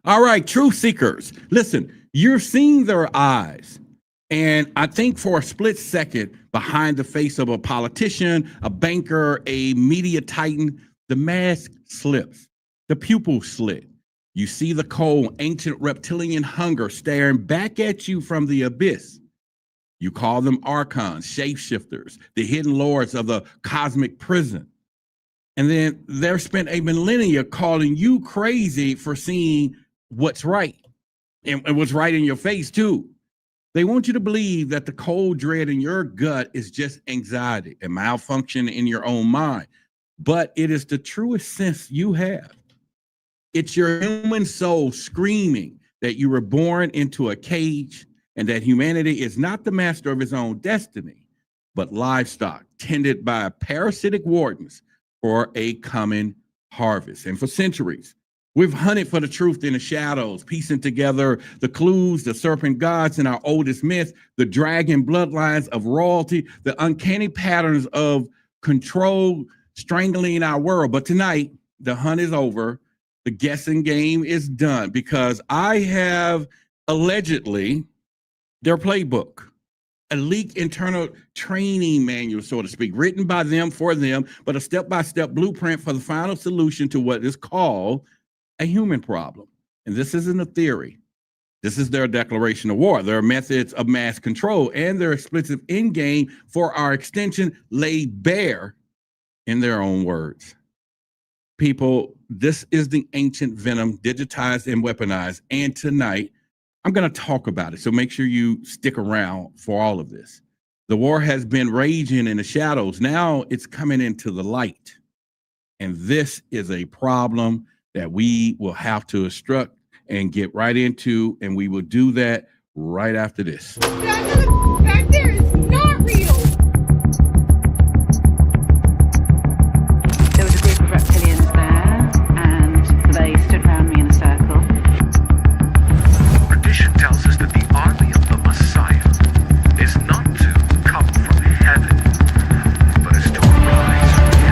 All right, truth seekers, listen, you're seeing their eyes. And I think for a split second, behind the face of a politician, a banker, a media titan, the mask slips, the pupil slit. You see the cold, ancient reptilian hunger staring back at you from the abyss. You call them archons, shapeshifters, the hidden lords of the cosmic prison. And then they've spent a millennia calling you crazy for seeing what's right and what's right in your face, too. They want you to believe that the cold dread in your gut is just anxiety and malfunction in your own mind. But it is the truest sense you have. It's your human soul screaming that you were born into a cage and that humanity is not the master of its own destiny, but livestock tended by parasitic wardens for a coming harvest. And for centuries, we've hunted for the truth in the shadows, piecing together the clues, the serpent gods in our oldest myth, the dragon bloodlines of royalty, the uncanny patterns of control strangling our world. But tonight, the hunt is over. The guessing game is done because I have allegedly their playbook, a leaked internal training manual, so to speak, written by them for them, but a step-by-step blueprint for the final solution to what is called a human problem. And this isn't a theory. This is their declaration of war, their methods of mass control, and their explicit end game for our extension laid bare in their own words. People, this is the ancient venom, digitized and weaponized. And tonight, I'm going to talk about it. So make sure you stick around for all of this. The war has been raging in the shadows. Now it's coming into the light. And this is a problem that we will have to instruct and get right into. And we will do that right after this. That back there is not real. There was a group of reptilians there, and they stood around me in a circle. Tradition tells us that the army of the Messiah is not to come from heaven, but is to arise from the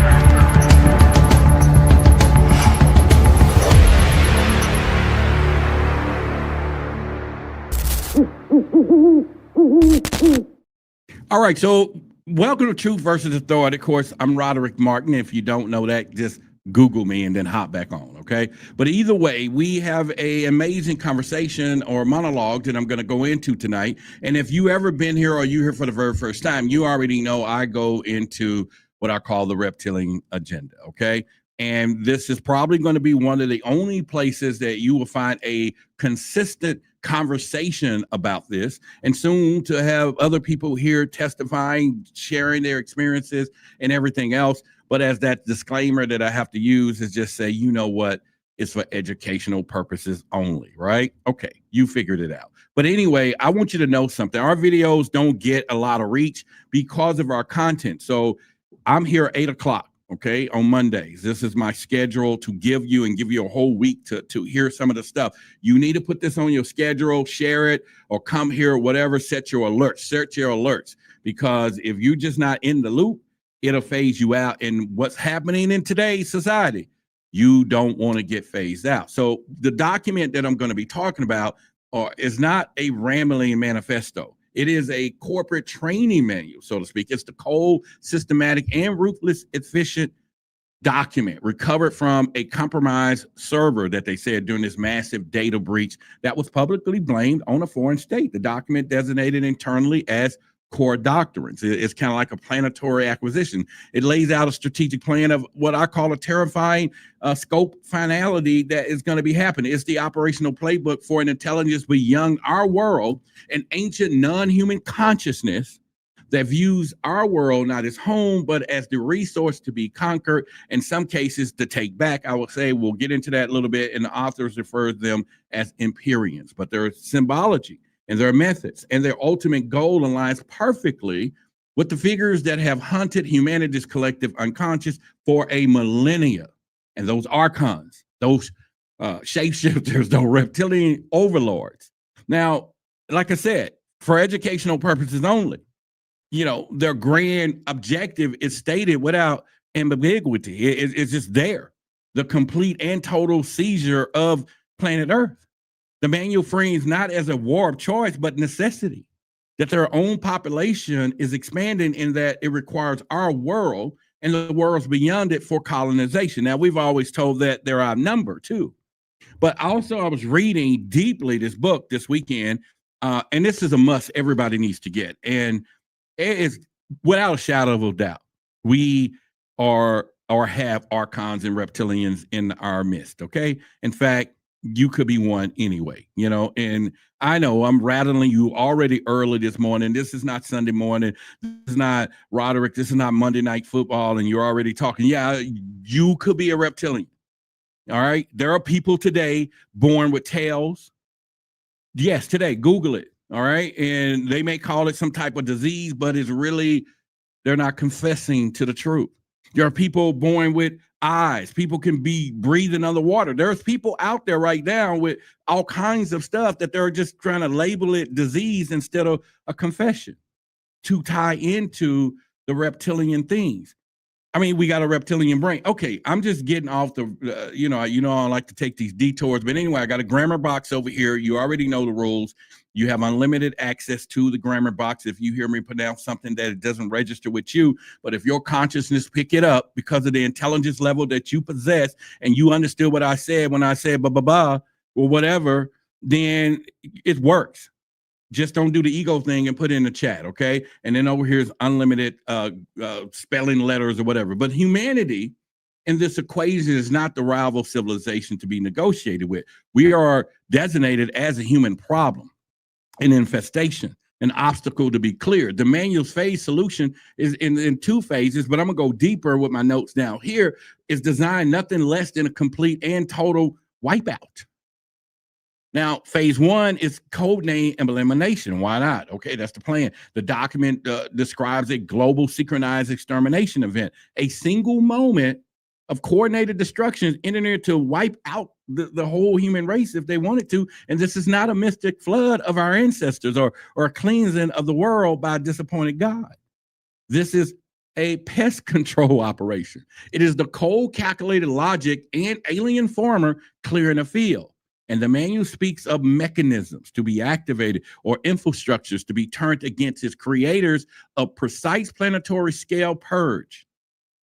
All right, so welcome to Truth versus Authority. Of course, I'm Roderick Martin. If you don't know that, just Google me and then hop back on, okay? But either way, we have an amazing conversation or monologue that I'm going to go into tonight. And if you ever been here or you're here for the very first time, you already know I go into what I call the reptilian agenda, okay? And this is probably going to be one of the only places that you will find a consistent conversation about this, and soon to have other people here testifying, sharing their experiences and everything else. But as that disclaimer that I have to use is just say, you know what, it's for educational purposes only, right? Okay, you figured it out. But anyway, I want you to know something. Our videos don't get a lot of reach because of our content. So I'm here at 8 o'clock. Okay, on Mondays. This is my schedule to give you a whole week to hear some of the stuff. You need to put this on your schedule, share it, or come here, whatever, set your alerts, because if you're just not in the loop, it'll phase you out. And what's happening in today's society, you don't want to get phased out. So the document that I'm going to be talking about is not a rambling manifesto. It is a corporate training manual, so to speak. It's the cold, systematic, and ruthless, efficient document recovered from a compromised server that they said during this massive data breach that was publicly blamed on a foreign state. The document designated internally as core doctrines. It's kind of like a planetary acquisition. It lays out a strategic plan of what I call a terrifying scope finality that is going to be happening. It's the operational playbook for an intelligence beyond our world, an ancient non-human consciousness that views our world not as home, but as the resource to be conquered, in some cases to take back. I will say we'll get into that a little bit, and the authors refer to them as Empyreans, but there's symbology and their methods, and their ultimate goal aligns perfectly with the figures that have hunted humanity's collective unconscious for a millennia. And those archons, those shapeshifters, those reptilian overlords. Now, like I said, for educational purposes only, you know, their grand objective is stated without ambiguity. It's just there. The complete and total seizure of planet Earth. The manual frames not as a war of choice, but necessity, that their own population is expanding in that it requires our world and the worlds beyond it for colonization. Now, we've always told that they're outnumbered too. But also, I was reading deeply this book this weekend, and this is a must everybody needs to get. And it is without a shadow of a doubt, we are or have archons and reptilians in our midst. Okay. In fact, you could be one anyway, you know, and I know I'm rattling you already early this morning. This is not Sunday morning. This is not Roderick. This is not Monday Night Football. And you're already talking. Yeah, you could be a reptilian. All right. There are people today born with tails. Yes, today, Google it. All right. And they may call it some type of disease, but it's really, they're not confessing to the truth. There are people born with eyes. People can be breathing underwater. There's people out there right now with all kinds of stuff that they're just trying to label it disease instead of a confession to tie into the reptilian things. I mean, we got a reptilian brain. Okay, I'm just getting off the, I like to take these detours. But anyway, I got a grammar box over here. You already know the rules. You have unlimited access to the grammar box if you hear me pronounce something that it doesn't register with you. But if your consciousness pick it up because of the intelligence level that you possess and you understood what I said when I said or whatever, then it works. Just don't do the ego thing and put it in the chat, okay? And then over here is unlimited spelling letters or whatever. But humanity in this equation is not the rival civilization to be negotiated with. We are designated as a human problem, an infestation, an obstacle to be cleared. The manual's phase solution is in two phases, but I'm gonna go deeper with my notes down here. Is designed nothing less than a complete and total wipeout. Now, phase one is codename elimination. Why not? Okay, that's the plan. The document describes a global synchronized extermination event, a single moment of coordinated destruction engineered to wipe out the whole human race if they wanted to. And this is not a mystic flood of our ancestors or a cleansing of the world by a disappointed God. This is a pest control operation. It is the cold, calculated logic and alien farmer clearing a field. And the manual speaks of mechanisms to be activated or infrastructures to be turned against its creators of precise planetary scale purge.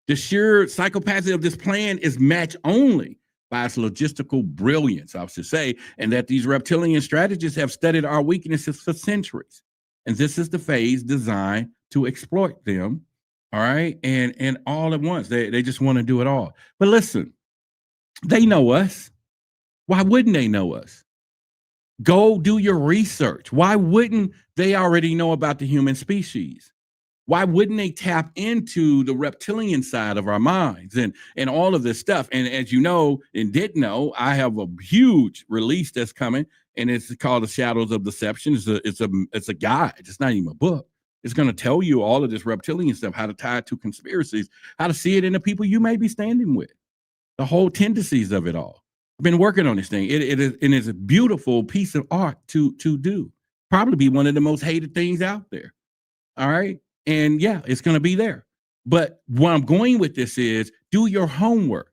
The sheer psychopathy of this plan is matched only by its logistical brilliance, I should say, and that these reptilian strategists have studied our weaknesses for centuries. And this is the phase designed to exploit them, all right? And all at once, they just want to do it all. But listen, they know us. Why wouldn't they know us? Go do your research. Why wouldn't they already know about the human species? Why wouldn't they tap into the reptilian side of our minds and all of this stuff? And as you know and didn't know, I have a huge release that's coming, and it's called The Shadows of Deception. It's a guide. It's not even a book. It's going to tell you all of this reptilian stuff, how to tie it to conspiracies, how to see it in the people you may be standing with, the whole tendencies of it all. I've been working on this thing. It is a beautiful piece of art to do. Probably be one of the most hated things out there. All right. And yeah, it's going to be there. But where I'm going with this is do your homework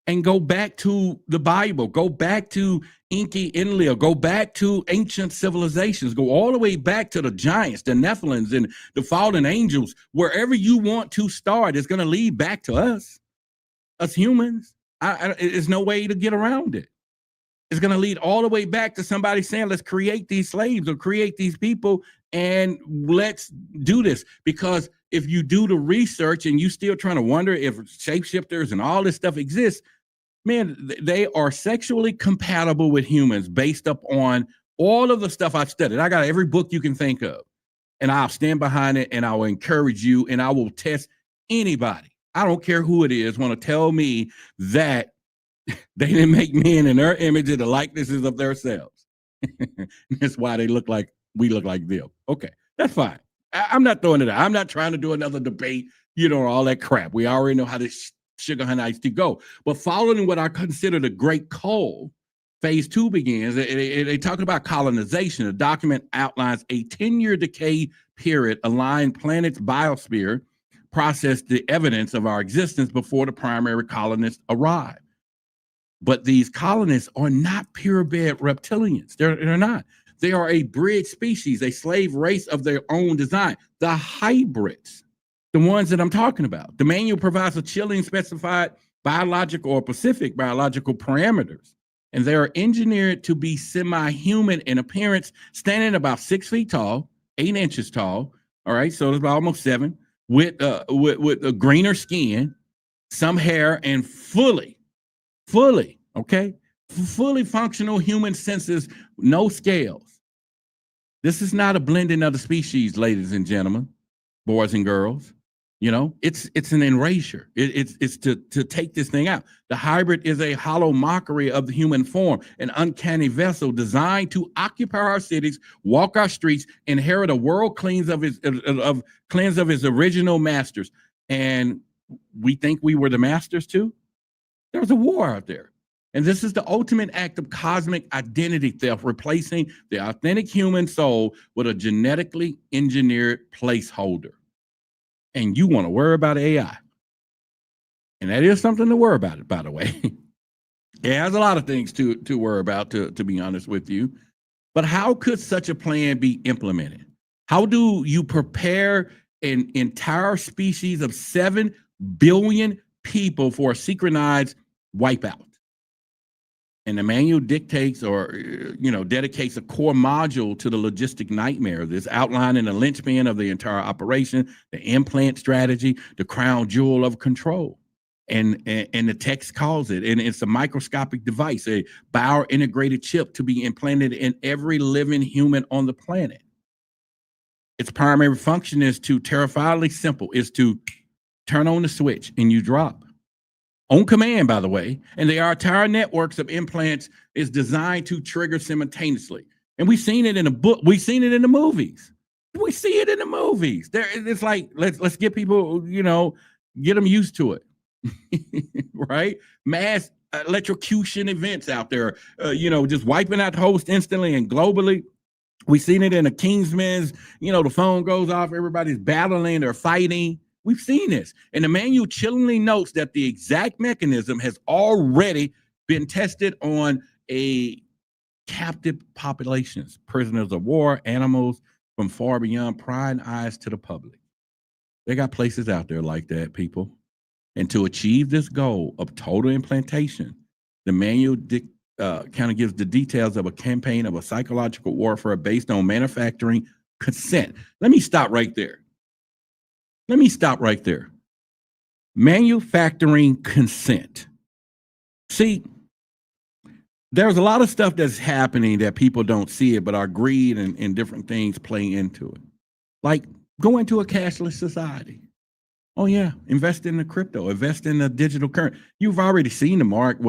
and go back to the Bible. Go back to Icke, Enlil. Go back to ancient civilizations. Go all the way back to the giants, the Nephilims, and the fallen angels. Wherever you want to start, it's going to lead back to us humans. There's no way to get around it. It's going to lead all the way back to somebody saying, let's create these slaves or create these people and let's do this. Because if you do the research and you still trying to wonder if shapeshifters and all this stuff exists, man, they are sexually compatible with humans based up on all of the stuff I've studied. I got every book you can think of, and I'll stand behind it and I will encourage you and I will test anybody. I don't care who it is, want to tell me that they didn't make men in their image of the likenesses of themselves. That's why we look like them. Okay, that's fine. I'm not throwing it out. I'm not trying to do another debate, all that crap. We already know how this sugar honey iced tea go. But following what I consider the great cold, phase two begins. They talk about colonization. The document outlines a 10-year decay period aligned planet's biosphere, process the evidence of our existence before the primary colonists arrive. But these colonists are not purebred reptilians. They're not. They are a bridge species, a slave race of their own design. The hybrids, the ones that I'm talking about. The manual provides a chilling specified biological or specific biological parameters, and they are engineered to be semi-human in appearance, standing about 6 feet tall, 8 inches tall. All right, so it's about almost 7, with a greener skin, some hair, and fully functional human senses, no scales. This is not a blending of the species, ladies and gentlemen, boys and girls. You know, it's an erasure. It's to take this thing out. The hybrid is a hollow mockery of the human form, an uncanny vessel designed to occupy our cities, walk our streets, inherit a world cleanse of his original masters. And we think we were the masters too. There's a war out there. And this is the ultimate act of cosmic identity theft, replacing the authentic human soul with a genetically engineered placeholder. And you want to worry about AI. And that is something to worry about, by the way. It has a lot of things to worry about, to be honest with you. But how could such a plan be implemented? How do you prepare an entire species of 7 billion people for a synchronized wipeout? And the manual dictates or, dedicates a core module to the logistic nightmare of this, outlining the linchpin of the entire operation, the implant strategy, the crown jewel of control. And the text calls it, and it's a microscopic device, a bio-integrated chip to be implanted in every living human on the planet. Its primary function is terrifyingly simple, is to turn on the switch and you drop. On command, by the way, and the entire networks of implants is designed to trigger simultaneously. And we've seen it in a book. We've seen it in the movies. We see it in the movies. It's like, let's get people, get them used to it, right? Mass electrocution events out there, just wiping out the host instantly and globally. We've seen it in the Kingsman's, the phone goes off, everybody's battling or fighting. We've seen this. And the manual chillingly notes that the exact mechanism has already been tested on a captive populations, prisoners of war, animals from far beyond prying eyes to the public. They got places out there like that, people. And to achieve this goal of total implantation, the manual kind of gives the details of a campaign of a psychological warfare based on manufacturing consent. Let me stop right there. Manufacturing consent. See, there's a lot of stuff that's happening that people don't see it, but our greed and different things play into it. Like go into a cashless society. Oh yeah, invest in the crypto, invest in the digital currency. You've already seen the mark.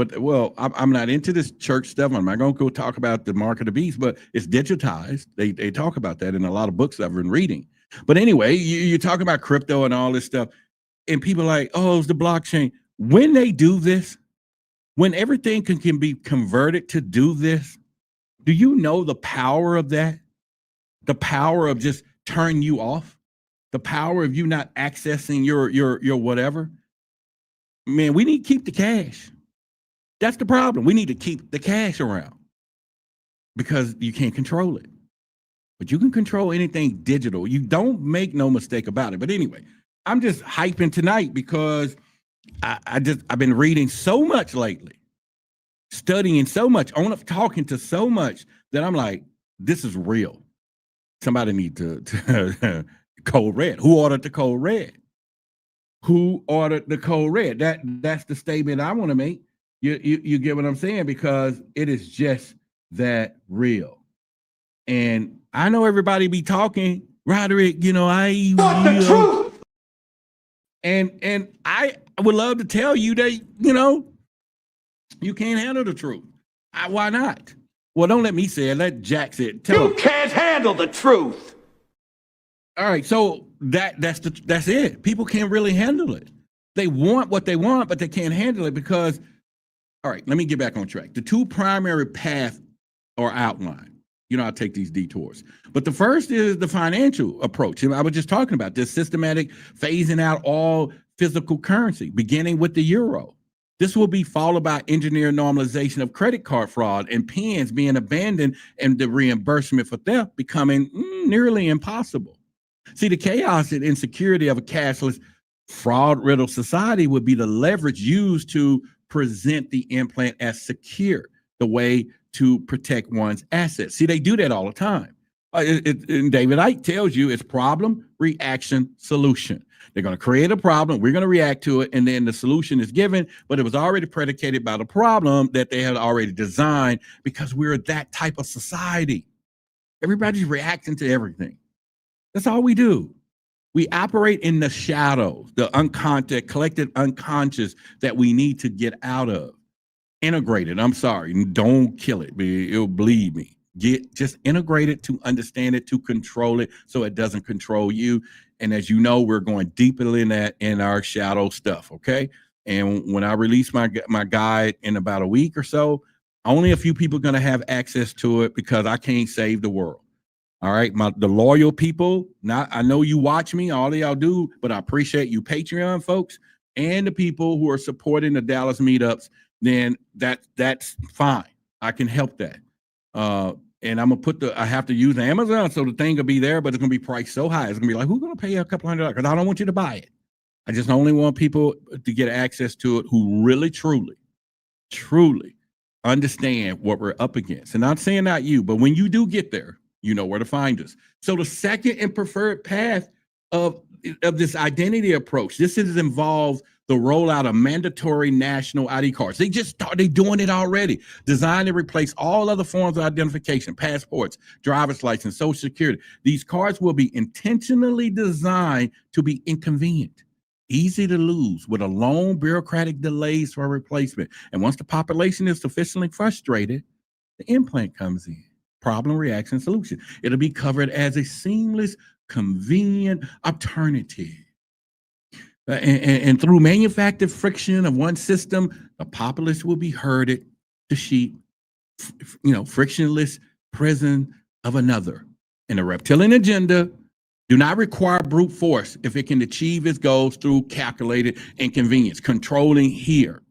I'm not into this church stuff. I'm not going to go talk about the mark of the beast, but it's digitized. They talk about that in a lot of books I've been reading. But anyway, you talk about crypto and all this stuff, and people are like, oh, it's the blockchain. When they do this, when everything can be converted to do this, do you know the power of that? The power of just turning you off? The power of you not accessing your whatever? Man, we need to keep the cash. That's the problem. We need to keep the cash around because you can't control it. But you can control anything digital. You don't make no mistake about it. But anyway, I'm just hyping tonight because I've been reading so much lately, studying so much, talking to so much that I'm like, this is real. Somebody need to code red. Who ordered the code red? Who ordered the code red? That's the statement I want to make. You get what I'm saying? Because it is just that real. And I know everybody be talking, Roderick, the truth. And I would love to tell you that, you can't handle the truth. Why not? Well, don't let me say it. Let Jack say it. You can't handle the truth. All right, so that's it. People can't really handle it. They want what they want, but they can't handle it because, all right, let me get back on track. The 2 primary paths are outlined. I'll take these detours. But the first is the financial approach. I was just talking about this systematic phasing out all physical currency, beginning with the euro. This will be followed by engineer normalization of credit card fraud and PINs being abandoned and the reimbursement for theft becoming nearly impossible. See, the chaos and insecurity of a cashless, fraud-riddled society would be the leverage used to present the implant as secure, the way to protect one's assets. See, they do that all the time. And David Icke tells you it's problem, reaction, solution. They're going to create a problem, we're going to react to it, and then the solution is given, but it was already predicated by the problem that they had already designed, because we're that type of society. Everybody's reacting to everything. That's all we do. We operate in the shadows, the collected unconscious that we need to get out of. Integrate it. I'm sorry. Don't kill it. It'll bleed me. Just integrate it, to understand it, to control it so it doesn't control you. And as you know, we're going deeper in that in our shadow stuff, okay? And when I release my guide in about a week or so, only a few people are going to have access to it, because I can't save the world. All right, the loyal people, I know you watch me, all of y'all do, but I appreciate you Patreon folks and the people who are supporting the Dallas meetups. Then that's fine. I can help that. And I'm gonna I have to use Amazon, so the thing will be there, but it's gonna be priced so high. It's gonna be like, who's gonna pay you a couple $100? Because I don't want you to buy it. I just only want people to get access to it who really, truly understand what we're up against. And not saying not you, but when you do get there, you know where to find us. So the second and preferred path of this identity approach, this is involved the rollout of mandatory national ID cards. They just started doing it already. Designed to replace all other forms of identification, passports, driver's license, social security. These cards will be intentionally designed to be inconvenient, easy to lose, with a long bureaucratic delays for replacement. And once the population is sufficiently frustrated, the implant comes in. Problem, reaction, solution. It'll be covered as a seamless, convenient alternative. And through manufactured friction of one system, the populace will be herded to sheep, frictionless prison of another. And the reptilian agenda do not require brute force if it can achieve its goals through calculated inconvenience, controlling here.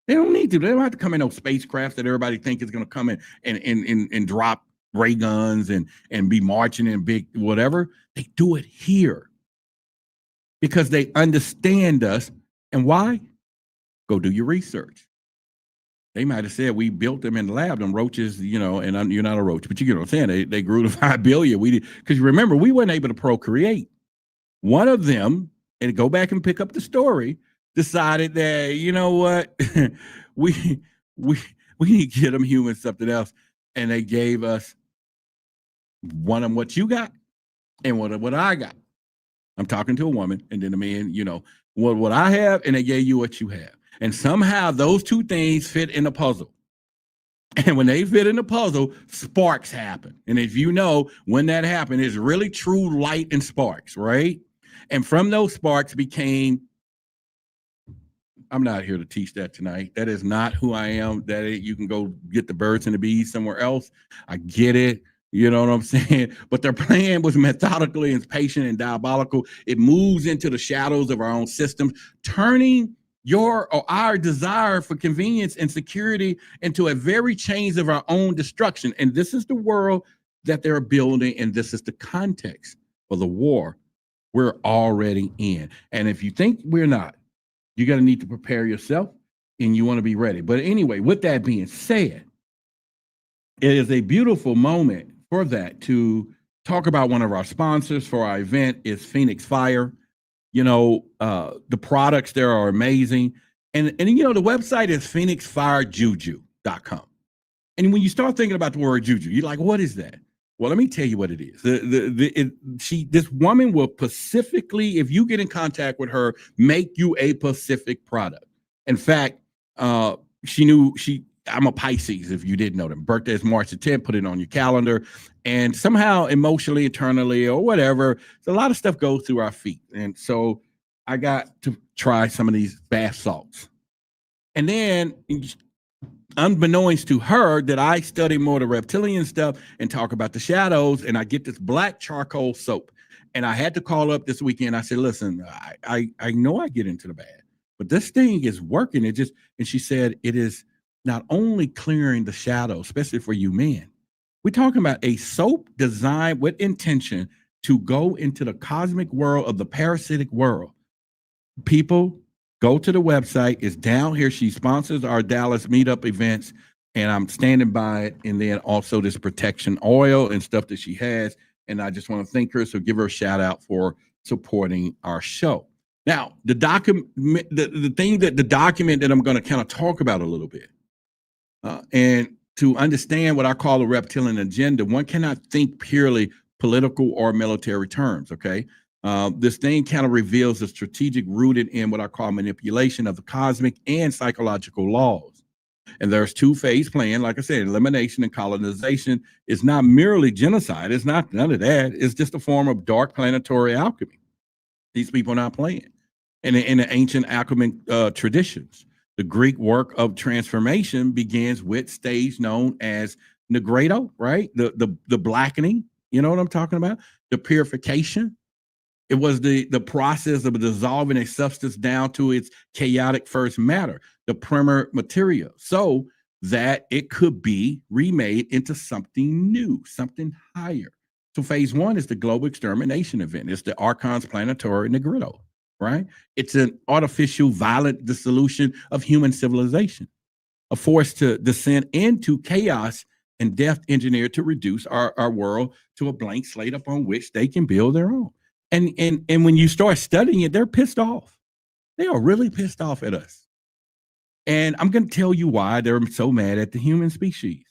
They don't need to. They don't have to come in those spacecrafts that everybody think is going to come in and drop ray guns and be marching in big whatever. They do it here because they understand us. And why? Go do your research. They might have said we built them in the lab, them roaches, and you're not a roach, but you get what I'm saying. They grew to 5 billion. We did, because remember, we weren't able to procreate. One of them, and go back and pick up the story, decided that, you know what, we need to get them human something else. And they gave us one of what you got and what I got. I'm talking to a woman, and then the man, what I have, and they gave you what you have. And somehow those two things fit in a puzzle. And when they fit in the puzzle, sparks happen. And if you know, when that happened, it's really true light and sparks, right? And from those sparks became, I'm not here to teach that tonight. That is not who I am. You can go get the birds and the bees somewhere else. I get it. You know what I'm saying? But their plan was methodically and patient and diabolical. It moves into the shadows of our own systems, turning our desire for convenience and security into a very chains of our own destruction. And this is the world that they're building, and this is the context for the war we're already in. And if you think we're not, you're going to need to prepare yourself, and you want to be ready. But anyway, with that being said, it is a beautiful moment for that to talk about one of our sponsors for our event is Phoenix Phire. The products there are amazing. And the website is phoenixfirejuju.com. And when you start thinking about the word juju, you're like, what is that? Well, let me tell you what it is. This woman will specifically, if you get in contact with her, make you a specific product. In fact, I'm a Pisces, if you didn't know them. Birthday is March the 10th, put it on your calendar. And somehow emotionally, internally, or whatever, a lot of stuff goes through our feet. And so I got to try some of these bath salts. And then, unbeknownst to her, that I study more the reptilian stuff and talk about the shadows, and I get this black charcoal soap. And I had to call up this weekend. I said, listen, I know I get into the bath, but this thing is working. And she said, it is not only clearing the shadow, especially for you men. We're talking about a soap designed with intention to go into the cosmic world of the parasitic world. People, go to the website. It's down here. She sponsors our Dallas Meetup events, and I'm standing by it. And then also this protection oil and stuff that she has. And I just want to thank her. So give her a shout out for supporting our show. Now, the document that I'm going to kind of talk about a little bit, and to understand what I call the reptilian agenda, one cannot think purely political or military terms, okay? This thing kind of reveals the strategic rooted in what I call manipulation of the cosmic and psychological laws. And there's two-phase plan, like I said, elimination and colonization is not merely genocide. It's not none of that. It's just a form of dark planetary alchemy. These people are not playing. And in the ancient alchemic traditions, the Greek work of transformation begins with stage known as nigredo, right? The blackening, you know what I'm talking about? The purification. It was the process of dissolving a substance down to its chaotic first matter, the primer material, so that it could be remade into something new, something higher. So phase one is the global extermination event. It's the Archon's planetary nigredo, right? It's an artificial, violent dissolution of human civilization, a force to descend into chaos and death engineered to reduce our world to a blank slate upon which they can build their own. And when you start studying it, they're pissed off. They are really pissed off at us. And I'm going to tell you why they're so mad at the human species.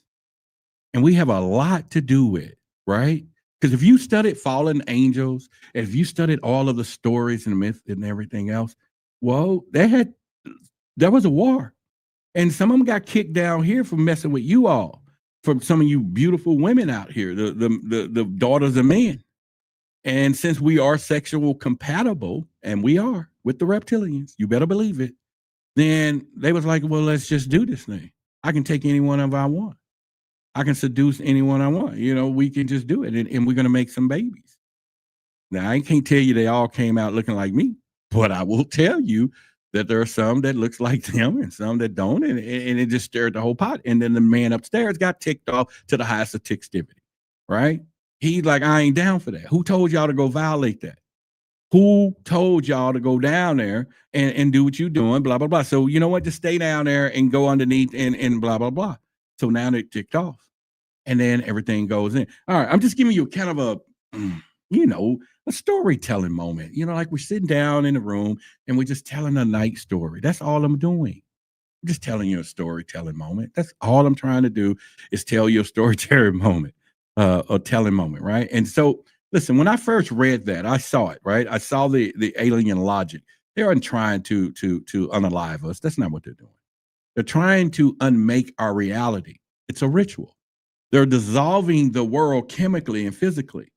And we have a lot to do with, right? Because if you studied fallen angels, if you studied all of the stories and myths and everything else, well, there was a war. And some of them got kicked down here for messing with you all, from some of you beautiful women out here, the daughters of men. And since we are sexual compatible, and we are with the reptilians, you better believe it, then they was like, well, let's just do this thing. I can take anyone of I want. I can seduce anyone I want. You know, we can just do it, and we're going to make some babies. Now, I can't tell you they all came out looking like me, but I will tell you that there are some that looks like them and some that don't, and it just stirred the whole pot. And then the man upstairs got ticked off to the highest of tickstivity, right? He's like, I ain't down for that. Who told y'all to go violate that? Who told y'all to go down there and do what you're doing, blah, blah, blah. So you know what? Just stay down there and go underneath and blah, blah, blah. So now they ticked off. And then everything goes in. All right, I'm just giving you kind of a storytelling moment. You know, like we're sitting down in the room and we're just telling a night story. That's all I'm doing. I'm just telling you a storytelling moment. That's all I'm trying to do is tell you a storytelling moment. A telling moment, right? And so, listen, when I first read that, I saw it, right? I saw the alien logic. They aren't trying to unalive us. That's not what they're doing. They're trying to unmake our reality. It's a ritual. They're dissolving the world chemically and physically.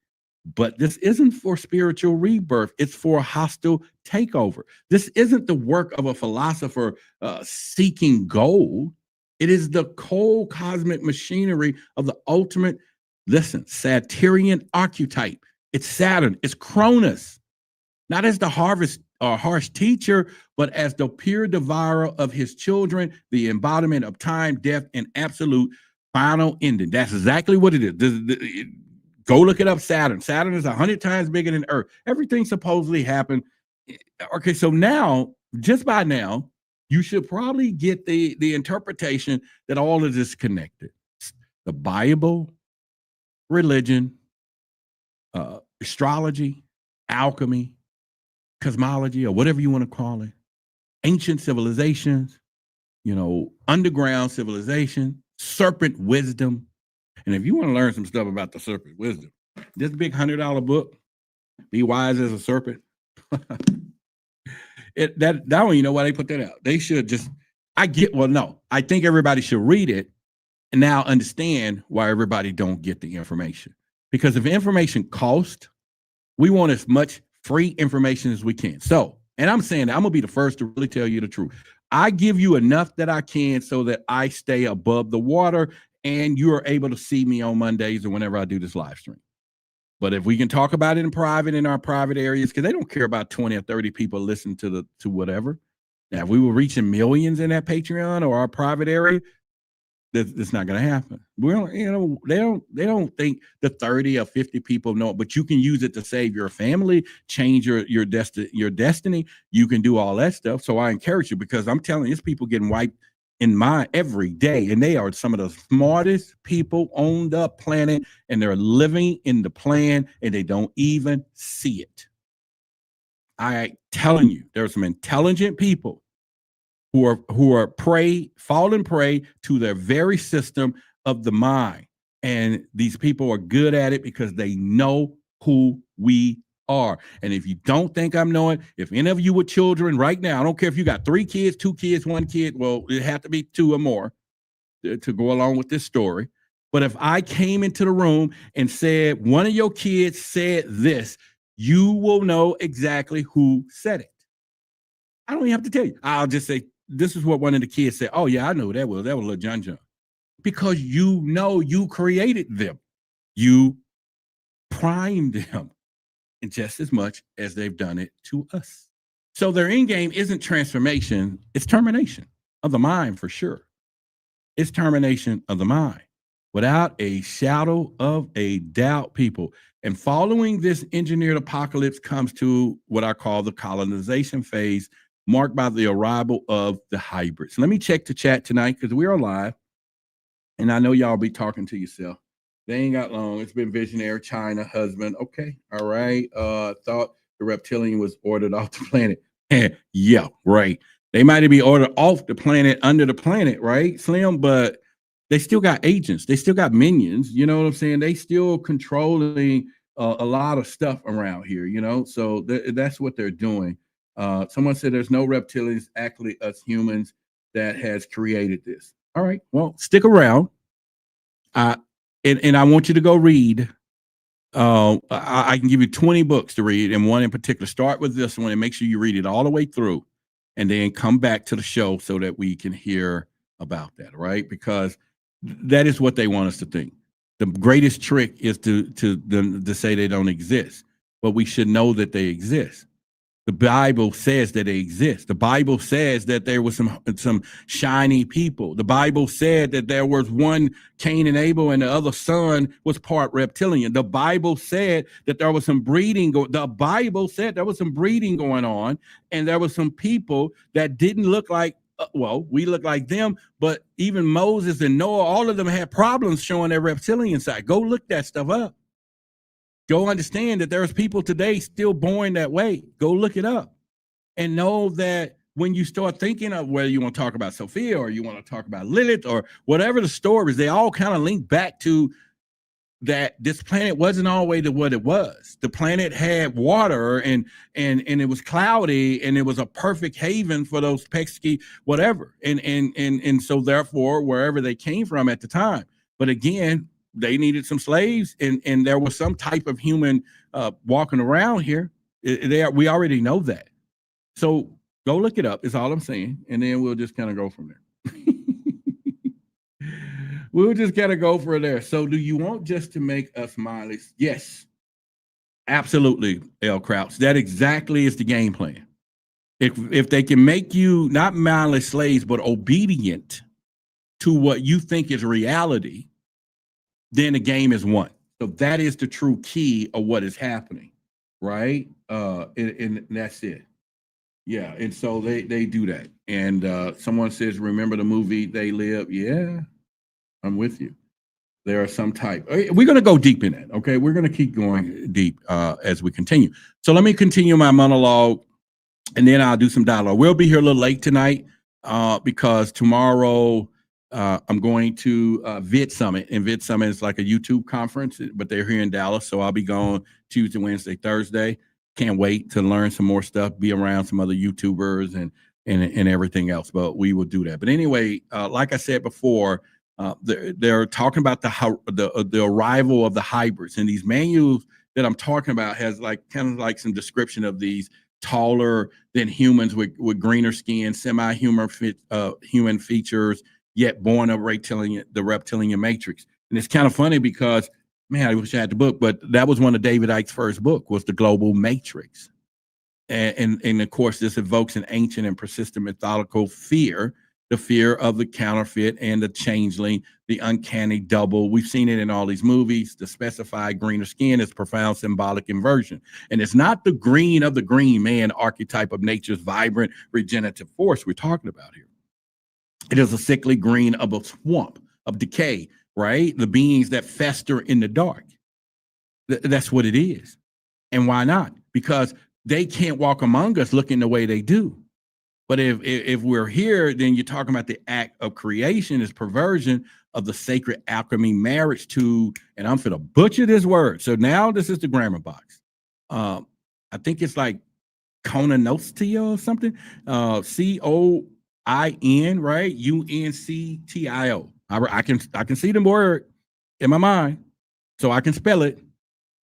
But this isn't for spiritual rebirth. It's for a hostile takeover. This isn't the work of a philosopher seeking gold. It is the cold cosmic machinery of the ultimate, listen, Saturnian archetype. It's Saturn. It's Cronus. Not as the harsh teacher, but as the pure devourer of his children, the embodiment of time, death, and absolute final ending. That's exactly what it is. Go look it up, Saturn. Saturn is 100 times bigger than Earth. Everything supposedly happened. Okay, so now, just by now, you should probably get the interpretation that all of this is connected. The Bible, religion, astrology, alchemy, cosmology, or whatever you want to call it, ancient civilizations, underground civilization, serpent wisdom. And if you want to learn some stuff about the serpent wisdom, this big $100 book, Be Wise as a Serpent. That one, you know why they put that out? They should just, I think everybody should read it and now understand why everybody don't get the information. Because if information costs, we want as much free information as we can. So, and I'm saying that I'm going to be the first to really tell you the truth. I give you enough that I can so that I stay above the water and you are able to see me on Mondays or whenever I do this live stream. But if we can talk about it in private, in our private areas, because they don't care about 20 or 30 people listening to whatever. Now, if we were reaching millions in that Patreon or our private area, that's not going to happen. We don't, they don't think the 30 or 50 people know, but you can use it to save your family, change your destiny. You can do all that stuff. So I encourage you, because I'm telling you, there's people getting wiped in mind every day, and they are some of the smartest people on the planet, and they're living in the plan, and they don't even see it. I telling you, there are some intelligent people who are falling prey to their very system of the mind. And these people are good at it because they know who we are. And if you don't think I'm knowing, if any of you with children right now, I don't care if you got 3 kids, 2 kids, 1 kid, well, it have to be 2 or more to go along with this story. But if I came into the room and said, one of your kids said this, you will know exactly who said it. I don't even have to tell you. I'll just say, this is what one of the kids said. Oh, yeah, I know that was little John John. Because you know you created them. You primed them, and just as much as they've done it to us. So their end game isn't transformation. It's termination of the mind for sure. It's termination of the mind. Without a shadow of a doubt, people. And following this engineered apocalypse comes to what I call the colonization phase, marked by the arrival of the hybrids. Let me check the chat tonight, because we are live, and I know y'all be talking to yourself. They ain't got long. It's been visionary, China, husband. Okay, all right. Thought the reptilian was ordered off the planet. Yeah, right. They might be ordered off the planet, under the planet, right, Slim? But they still got agents. They still got minions. You know what I'm saying? They still controlling a lot of stuff around here, So that's what they're doing. Someone said there's no reptilians, actually us humans, that has created this. All right, well, stick around. And I want you to go read. I can give you 20 books to read, and one in particular. Start with this one and make sure you read it all the way through, and then come back to the show so that we can hear about that, right? Because that is what they want us to think. The greatest trick is to say they don't exist, but we should know that they exist. The Bible says that they exist. The Bible says that there was some shiny people. The Bible said that there was one Cain and Abel, and the other son was part reptilian. The Bible said that there was some breeding. The Bible said there was some breeding going on, and there was some people that didn't look like, we look like them, but even Moses and Noah, all of them had problems showing their reptilian side. Go look that stuff up. Go understand that there's people today still born that way. Go look it up and know that when you start thinking of whether you want to talk about Sophia or you want to talk about Lilith or whatever the stories, they all kind of link back to that this planet wasn't always what it was. The planet had water and it was cloudy, and it was a perfect haven for those pesky whatever. And so therefore, wherever they came from at the time. But again, they needed some slaves, and there was some type of human walking around here. We already know that. So go look it up, is all I'm saying. And then we'll just kind of go from there. We'll just kind of go for there. So do you want just to make us mindless? Yes, absolutely, L. Krauts. That exactly is the game plan. If they can make you not mindless slaves, but obedient to what you think is reality, then the game is won. So that is the true key of what is happening, right? And that's it. Yeah, and so they do that. And someone says, remember the movie They Live? Yeah, I'm with you. There are some type. We're going to go deep in that, okay? We're going to keep going deep as we continue. So let me continue my monologue, and then I'll do some dialogue. We'll be here a little late tonight because tomorrow I'm going to Vid Summit, and Vid Summit is like a YouTube conference, but they're here in Dallas, so I'll be going Tuesday, Wednesday, Thursday. Can't wait to learn some more stuff, be around some other YouTubers and everything else, but we will do that. But anyway, like I said before, they're talking about the arrival of the hybrids, and these manuals that I'm talking about has kind of like some description of these taller than humans with greener skin, semi-human human features, yet born of the reptilian matrix. And it's kind of funny because, man, I wish I had the book, but that was one of David Icke's first book, was The Global Matrix. And of course, this evokes an ancient and persistent mythological fear, the fear of the counterfeit and the changeling, the uncanny double. We've seen it in all these movies. The specified greener skin is profound symbolic inversion. And it's not the green of the green man archetype of nature's vibrant regenerative force we're talking about here. It is a sickly green of a swamp, of decay, right? The beings that fester in the dark. That's what it is. And why not? Because they can't walk among us looking the way they do. But if we're here, then you're talking about the act of creation is perversion of the sacred alchemy marriage to, and I'm finna butcher this word. So now this is the grammar box. I think it's like kononostia or something. COIN, right? UNCTIO. I can see the word in my mind, so I can spell it.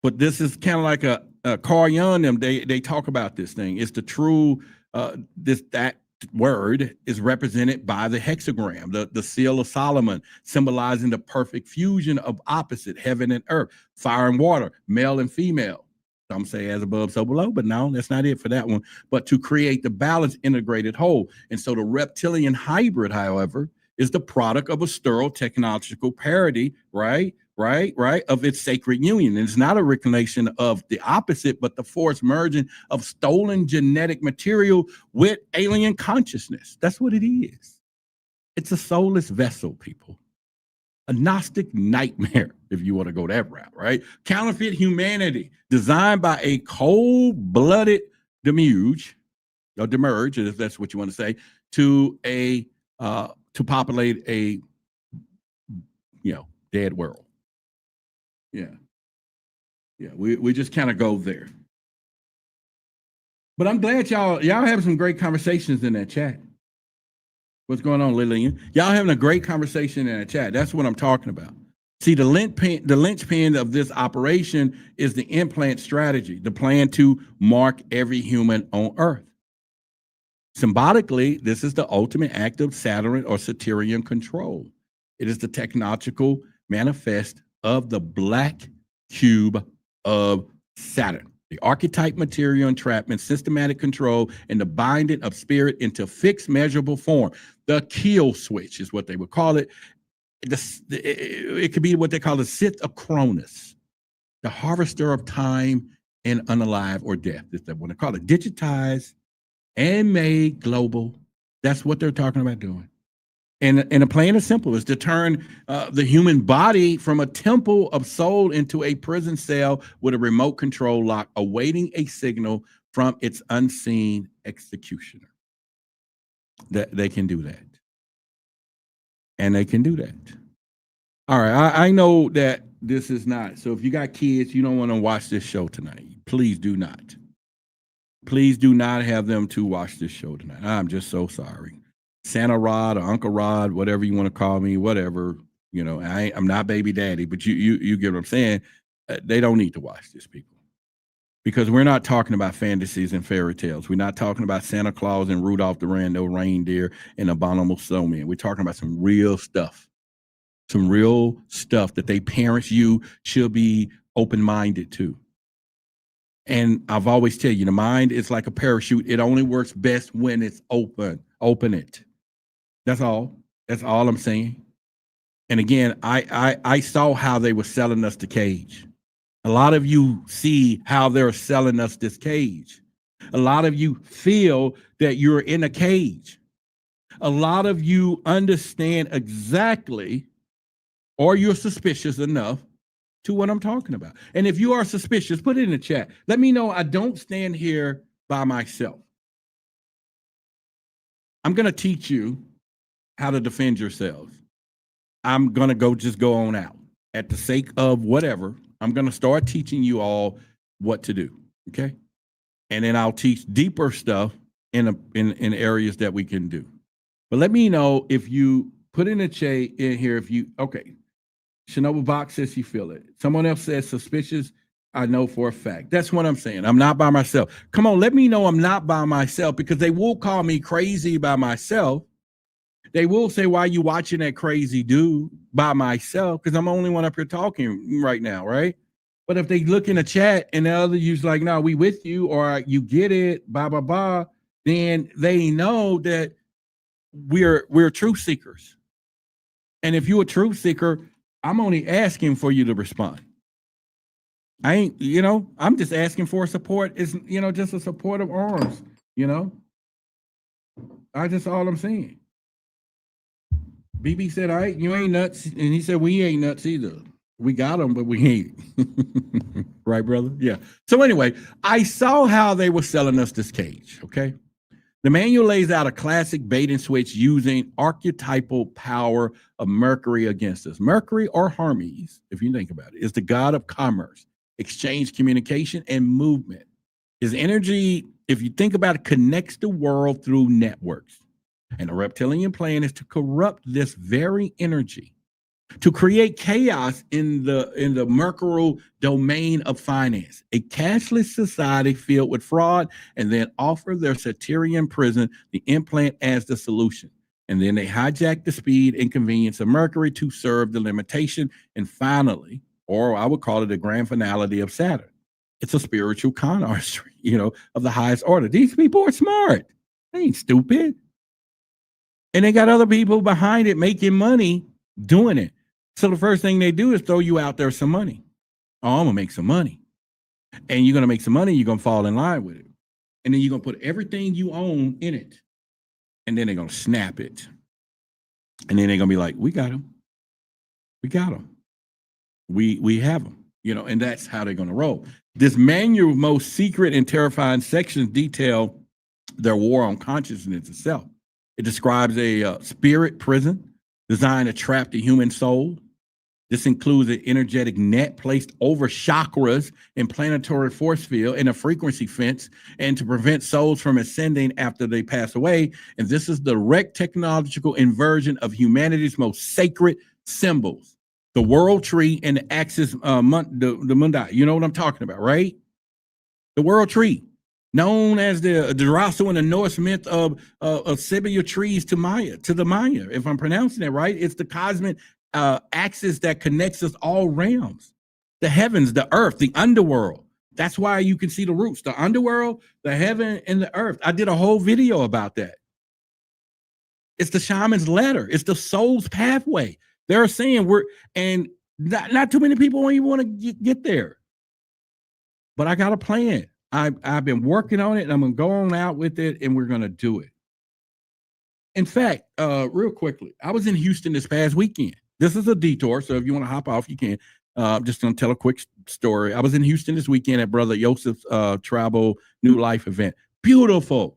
But this is kind of like a Carl Jung, them, they talk about this thing. It's the true, that word is represented by the hexagram, the seal of Solomon, symbolizing the perfect fusion of opposite, heaven and earth, fire and water, male and female. Some say as above, so below, but no, that's not it for that one. But to create the balanced, integrated whole. And so the reptilian hybrid, however, is the product of a sterile technological parody, right, of its sacred union. And it's not a reclamation of the opposite, but the forced merging of stolen genetic material with alien consciousness. That's what it is. It's a soulless vessel, people. A Gnostic nightmare, if you want to go that route, right? Counterfeit humanity, designed by a cold-blooded demerge, if that's what you want to say, to populate a dead world. Yeah, we just kind of go there. But I'm glad y'all having some great conversations in that chat. What's going on, Lillian? Y'all having a great conversation in the chat. That's what I'm talking about. See, the linchpin of this operation is the implant strategy, the plan to mark every human on Earth. Symbolically, this is the ultimate act of Saturn or Satyrian control. It is the technological manifest of the black cube of Saturn. The archetype material entrapment, systematic control, and the binding of spirit into fixed measurable form. The kill switch is what they would call it. It could be what they call the Sith of Cronus, the harvester of time and unalive or death. Is that what they call it? Digitized and made global. That's what they're talking about doing. And the plan is simple, is to turn the human body from a temple of soul into a prison cell with a remote control lock, awaiting a signal from its unseen executioner. That they can do that. And they can do that. All right, I know that this is not, so if you got kids, you don't want to watch this show tonight. Please do not. Please do not have them to watch this show tonight. I'm just so sorry. Santa Rod or Uncle Rod, whatever you want to call me, whatever, I'm not baby daddy, but you get what I'm saying. They don't need to watch this, people, because we're not talking about fantasies and fairy tales. We're not talking about Santa Claus and Rudolph the Red-Nosed Reindeer and Abominable Snowman. We're talking about some real stuff that they parents you should be open-minded to. And I've always tell you, the mind is like a parachute. It only works best when it's open. Open it. That's all. That's all I'm saying. And again, I saw how they were selling us the cage. A lot of you see how they're selling us this cage. A lot of you feel that you're in a cage. A lot of you understand exactly, or you're suspicious enough to what I'm talking about. And if you are suspicious, put it in the chat. Let me know I don't stand here by myself. I'm going to teach you how to defend yourselves. I'm going to go on out. At the sake of whatever, I'm going to start teaching you all what to do, okay? And then I'll teach deeper stuff in areas that we can do. But let me know if you put in a chat in here okay. Shinobu Box says you feel it. Someone else says suspicious. I know for a fact. That's what I'm saying. I'm not by myself. Come on, let me know I'm not by myself, because they will call me crazy by myself. They will say, why are you watching that crazy dude by myself? Because I'm the only one up here talking right now, right? But if they look in the chat and the other you's like, no, we with you, or you get it, blah, blah, blah, then they know that we're truth seekers. And if you're a truth seeker, I'm only asking for you to respond. I ain't, I'm just asking for support. It's, just a support of arms, That's all I'm saying. BB said, all right, you ain't nuts. And he said, we ain't nuts either. We got them, but we ain't. Right, brother? Yeah. So anyway, I saw how they were selling us this cage, okay? The manual lays out a classic bait and switch using archetypal power of Mercury against us. Mercury, or Hermes, if you think about it, is the god of commerce, exchange, communication, and movement. His energy, if you think about it, connects the world through networks. And the reptilian plan is to corrupt this very energy, to create chaos in the mercurial domain of finance, a cashless society filled with fraud, and then offer their Satyrian prison the implant as the solution. And then they hijack the speed and convenience of Mercury to serve the limitation. And finally, or I would call it a grand finality of Saturn. It's a spiritual con artistry, of the highest order. These people are smart. They ain't stupid. And they got other people behind it making money doing it. So the first thing they do is throw you out there some money. Oh, I'm gonna make some money. And you're gonna make some money, you're gonna fall in line with it. And then you're gonna put everything you own in it. And then they're gonna snap it. And then they're gonna be like, we got them. We got them. We have them, and that's how they're gonna roll. This manual, most secret and terrifying sections detail their war on consciousness itself. It describes a spirit prison designed to trap the human soul. This includes an energetic net placed over chakras and planetary force field and a frequency fence, and to prevent souls from ascending after they pass away. And this is the direct technological inversion of humanity's most sacred symbols, the world tree and the axis, the mundi. You know what I'm talking about, right? The world tree, known as the Durasso in the Norse myth of Sibyl trees to the Maya, if I'm pronouncing it right. It's the cosmic axis that connects us all realms, the heavens, the earth, the underworld. That's why you can see the roots, the underworld, the heaven, and the earth. I did a whole video about that. It's the shaman's ladder. It's the soul's pathway. They're saying not too many people even want to get there. But I got a plan. I've been working on it, and I'm going to go on out with it, and we're going to do it. In fact, real quickly, I was in Houston this past weekend. This is a detour, so if you want to hop off, you can. I'm just going to tell a quick story. I was in Houston this weekend at Brother Joseph's Travel New Life event. Beautiful.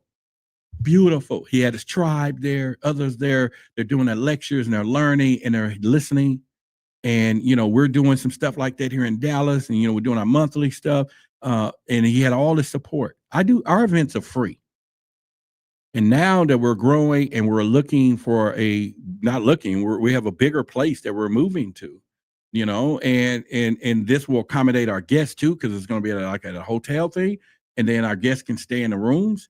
Beautiful. He had his tribe there, others there. They're doing their lectures, and they're learning, and they're listening. And, we're doing some stuff like that here in Dallas, and, we're doing our monthly stuff. And he had all the support. Our events are free. And now that we're growing and we're looking for we have a bigger place that we're moving to, and this will accommodate our guests too, because it's going to be like at a hotel thing. And then our guests can stay in the rooms.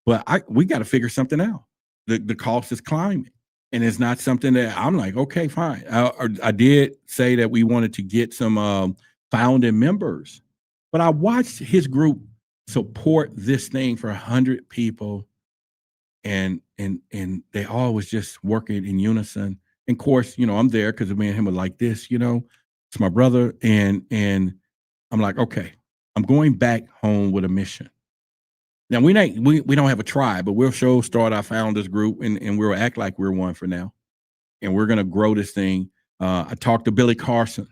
But we got to figure something out. The cost is climbing. And it's not something that I'm like, okay, fine. I did say that we wanted to get some founding members. But I watched his group support this thing for 100 people, and they all was just working in unison. And of course, I'm there because me and him are like this, it's my brother, and I'm like, okay, I'm going back home with a mission. Now we don't have a tribe, but we'll start our founders group, and we'll act like we're one for now, and we're gonna grow this thing. I talked to Billy Carson.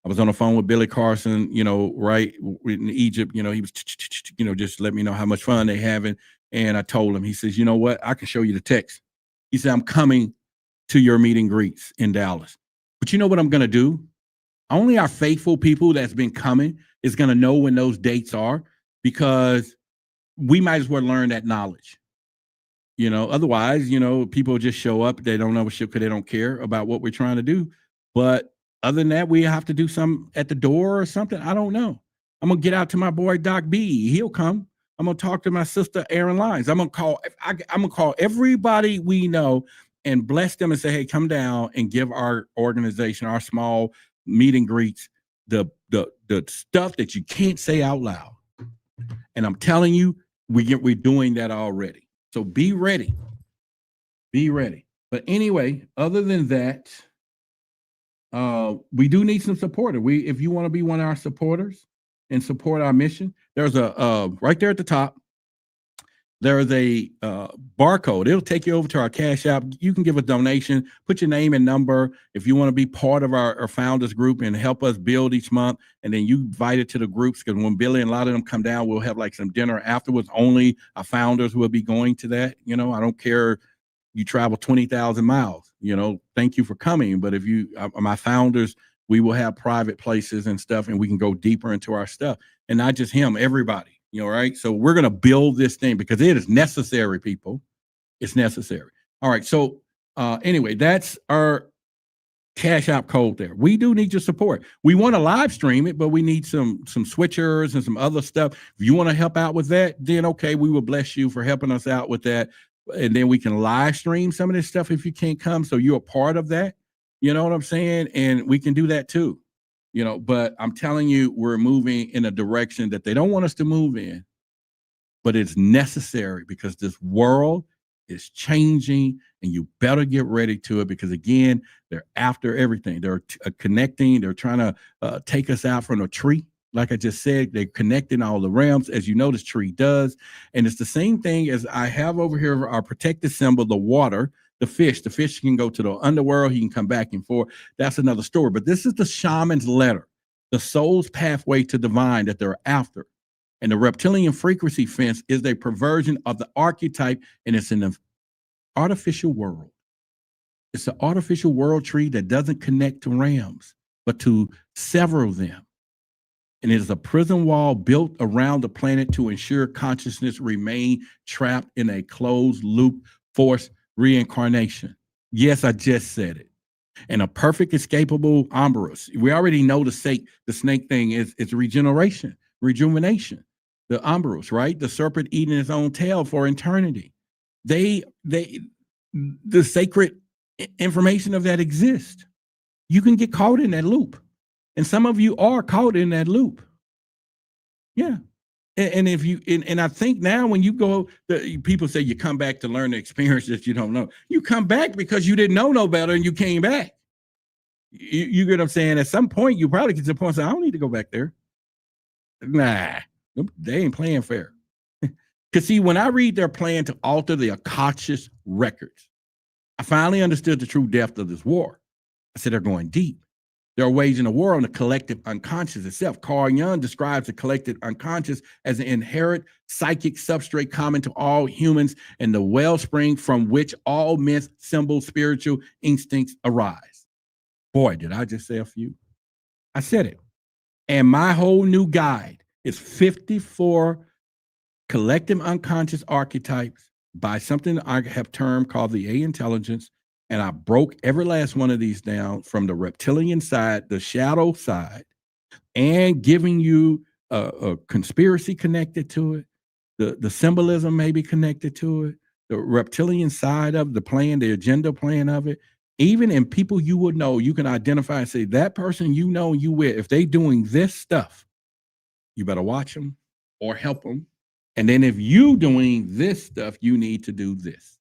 I was on the phone with Billy Carson, right in Egypt. He was, just let me know how much fun they having. And I told him, he says, you know what? I can show you the text. He said, I'm coming to your meet and greets in Dallas. But you know what I'm going to do? Only our faithful people that's been coming is going to know when those dates are, because we might as well learn that knowledge. Otherwise, people just show up. They don't know shit because they don't care about what we're trying to do. But other than that, we have to do something at the door or something. I don't know. I'm going to get out to my boy, Doc B. He'll come. I'm going to talk to my sister, Aaron Lyons. I'm going to call everybody we know and bless them and say, hey, come down and give our organization, our small meet and greets, the stuff that you can't say out loud. And I'm telling you, we're doing that already. So be ready. Be ready. But anyway, other than that, we do need some support. If you want to be one of our supporters and support our mission, there's a right there at the top. There's a barcode. It'll take you over to our Cash App. You can give a donation, put your name and number if you want to be part of our founders group and help us build each month. And then you invite it to the groups, because when Billy and a lot of them come down, we'll have like some dinner afterwards. Only our founders will be going to that. You know, I don't care. You travel 20,000 miles, you know, thank you for coming. But if you, my founders, we will have private places and stuff, and we can go deeper into our stuff. And not just him, everybody. You know, right? So we're going to build this thing because it is necessary, people. It's necessary. All right. So anyway, that's our Cash App code there. We do need your support. We want to live stream it, but we need some switchers and some other stuff. If you want to help out with that, then okay, we will bless you for helping us out with that. And then we can live stream some of this stuff if you can't come. So you're a part of that. You know what I'm saying? And we can do that too. You know, but I'm telling you, we're moving in a direction that they don't want us to move in, but it's necessary because this world is changing, and you better get ready to it, because again, they're after everything. They're connecting. They're trying to take us out from a tree. Like I just said, they're connecting all the realms, as you know, this tree does. And it's the same thing as I have over here, our protected symbol, the water. The fish can go to the underworld. He can come back and forth. That's another story. But this is the shaman's letter, the soul's pathway to divine that they're after. And the reptilian frequency fence is a perversion of the archetype, and it's an artificial world. It's an artificial world tree that doesn't connect to realms, but to several them. And it is a prison wall built around the planet to ensure consciousness remain trapped in a closed loop force reincarnation. Yes, I just said it. And a perfect escapable ambrose. We already know the snake thing is regeneration, rejuvenation. The ambrose, right? The serpent eating its own tail for eternity. The sacred information of that exists. You can get caught in that loop. And some of you are caught in that loop. Yeah. And if you, and I think now when you go, people say you come back to learn the experience that you don't know. You come back because you didn't know no better and you came back. You get what I'm saying? At some point, you probably get to the point saying, I don't need to go back there. Nah, they ain't playing fair. Because see, when I read their plan to alter the Akashic records, I finally understood the true depth of this war. I said, they're going deep. They're waging a war on the collective unconscious itself. Carl Jung describes the collective unconscious as an inherent psychic substrate common to all humans and the wellspring from which all myths, symbols, spiritual instincts arise. Boy, did I just say a few. I said it. And my whole new guide is 54 collective unconscious archetypes by something I have termed called the A intelligence. And I broke every last one of these down from the reptilian side, the shadow side, and giving you a conspiracy connected to it. The symbolism may be connected to it. The reptilian side of the plan, the agenda plan of it. Even in people you would know, you can identify and say, that person you know you with, if they doing this stuff, you better watch them or help them. And then if you doing this stuff, you need to do this.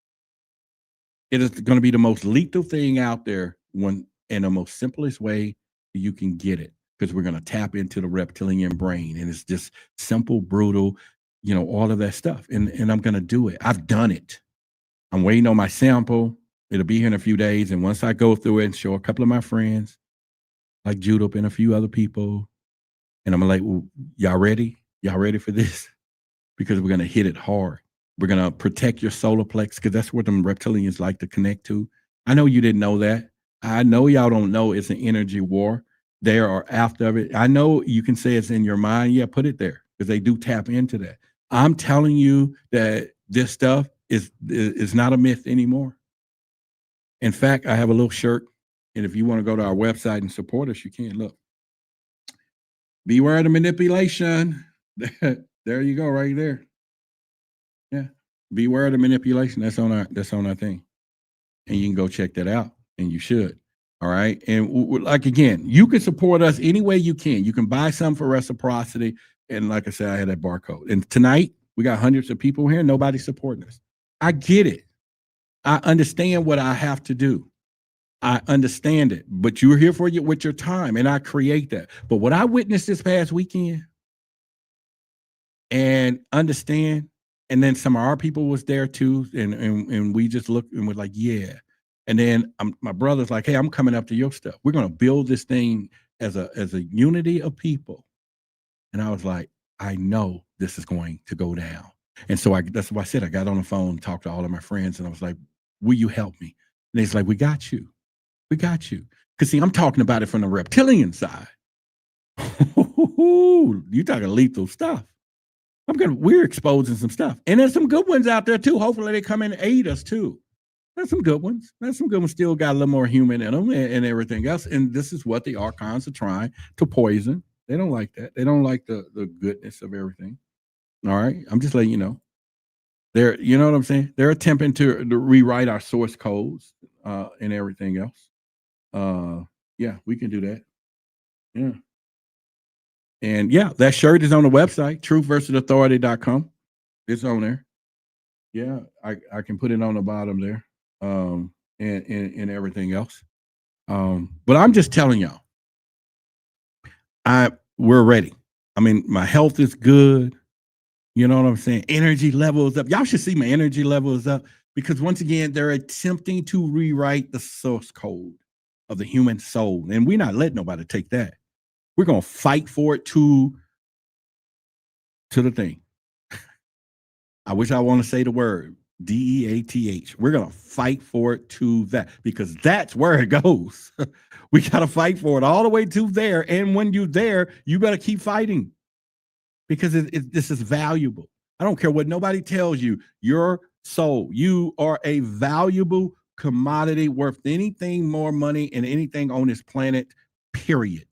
It is going to be the most lethal thing out there in the most simplest way you can get it, because we're going to tap into the reptilian brain. And it's just simple, brutal, you know, all of that stuff. And I'm going to do it. I've done it. I'm waiting on my sample. It'll be here in a few days. And once I go through it and show a couple of my friends, like Judith and a few other people, and I'm like, well, y'all ready? Y'all ready for this? Because we're going to hit it hard. We're going to protect your solar plex, because that's what them reptilians like to connect to. I know you didn't know that. I know y'all don't know it's an energy war. They are after it. I know you can say it's in your mind. Yeah, put it there, because they do tap into that. I'm telling you that this stuff is not a myth anymore. In fact, I have a little shirt, and if you want to go to our website and support us, you can. Look. Beware of the manipulation. There you go, right there. Yeah. Beware of the manipulation. That's on our thing. And you can go check that out, and you should. All right. And like, again, you can support us any way you can. You can buy some for reciprocity. And like I said, I had that barcode. And tonight we got hundreds of people here. Nobody's supporting us. I get it. I understand what I have to do. I understand it. But you're here for you with your time, and I create that. But what I witnessed this past weekend and understand, and then some of our people was there too, and we just looked and was like, yeah. And then my brother's like, hey, I'm coming up to your stuff. We're going to build this thing as a unity of people. And I was like, I know this is going to go down. And so that's why I said I got on the phone, talked to all of my friends, and I was like, will you help me? And he's like, we got you. We got you. Because see, I'm talking about it from the reptilian side. You talking lethal stuff. We're exposing some stuff. And there's some good ones out there too. Hopefully they come in and aid us too. There's some good ones. There's some good ones still got a little more human in them and everything else. And this is what the archons are trying to poison. They don't like that. They don't like the goodness of everything. All right. I'm just letting you know. You know what I'm saying? They're attempting to rewrite our source codes and everything else. Yeah, we can do that. Yeah. And yeah, that shirt is on the website, truthversusauthority.com. It's on there. Yeah, I can put it on the bottom there. And everything else. But I'm just telling y'all, we're ready. I mean, my health is good. You know what I'm saying? Energy levels up. Y'all should see my energy levels up because once again, they're attempting to rewrite the source code of the human soul. And we're not letting nobody take that. We're going to fight for it to the thing. I wish I want to say the word DEATH. We're going to fight for it to that because that's where it goes. We got to fight for it all the way to there. And when you're there, you better keep fighting because this is valuable. I don't care what nobody tells you. Your soul, you are a valuable commodity worth anything more money and anything on this planet, period.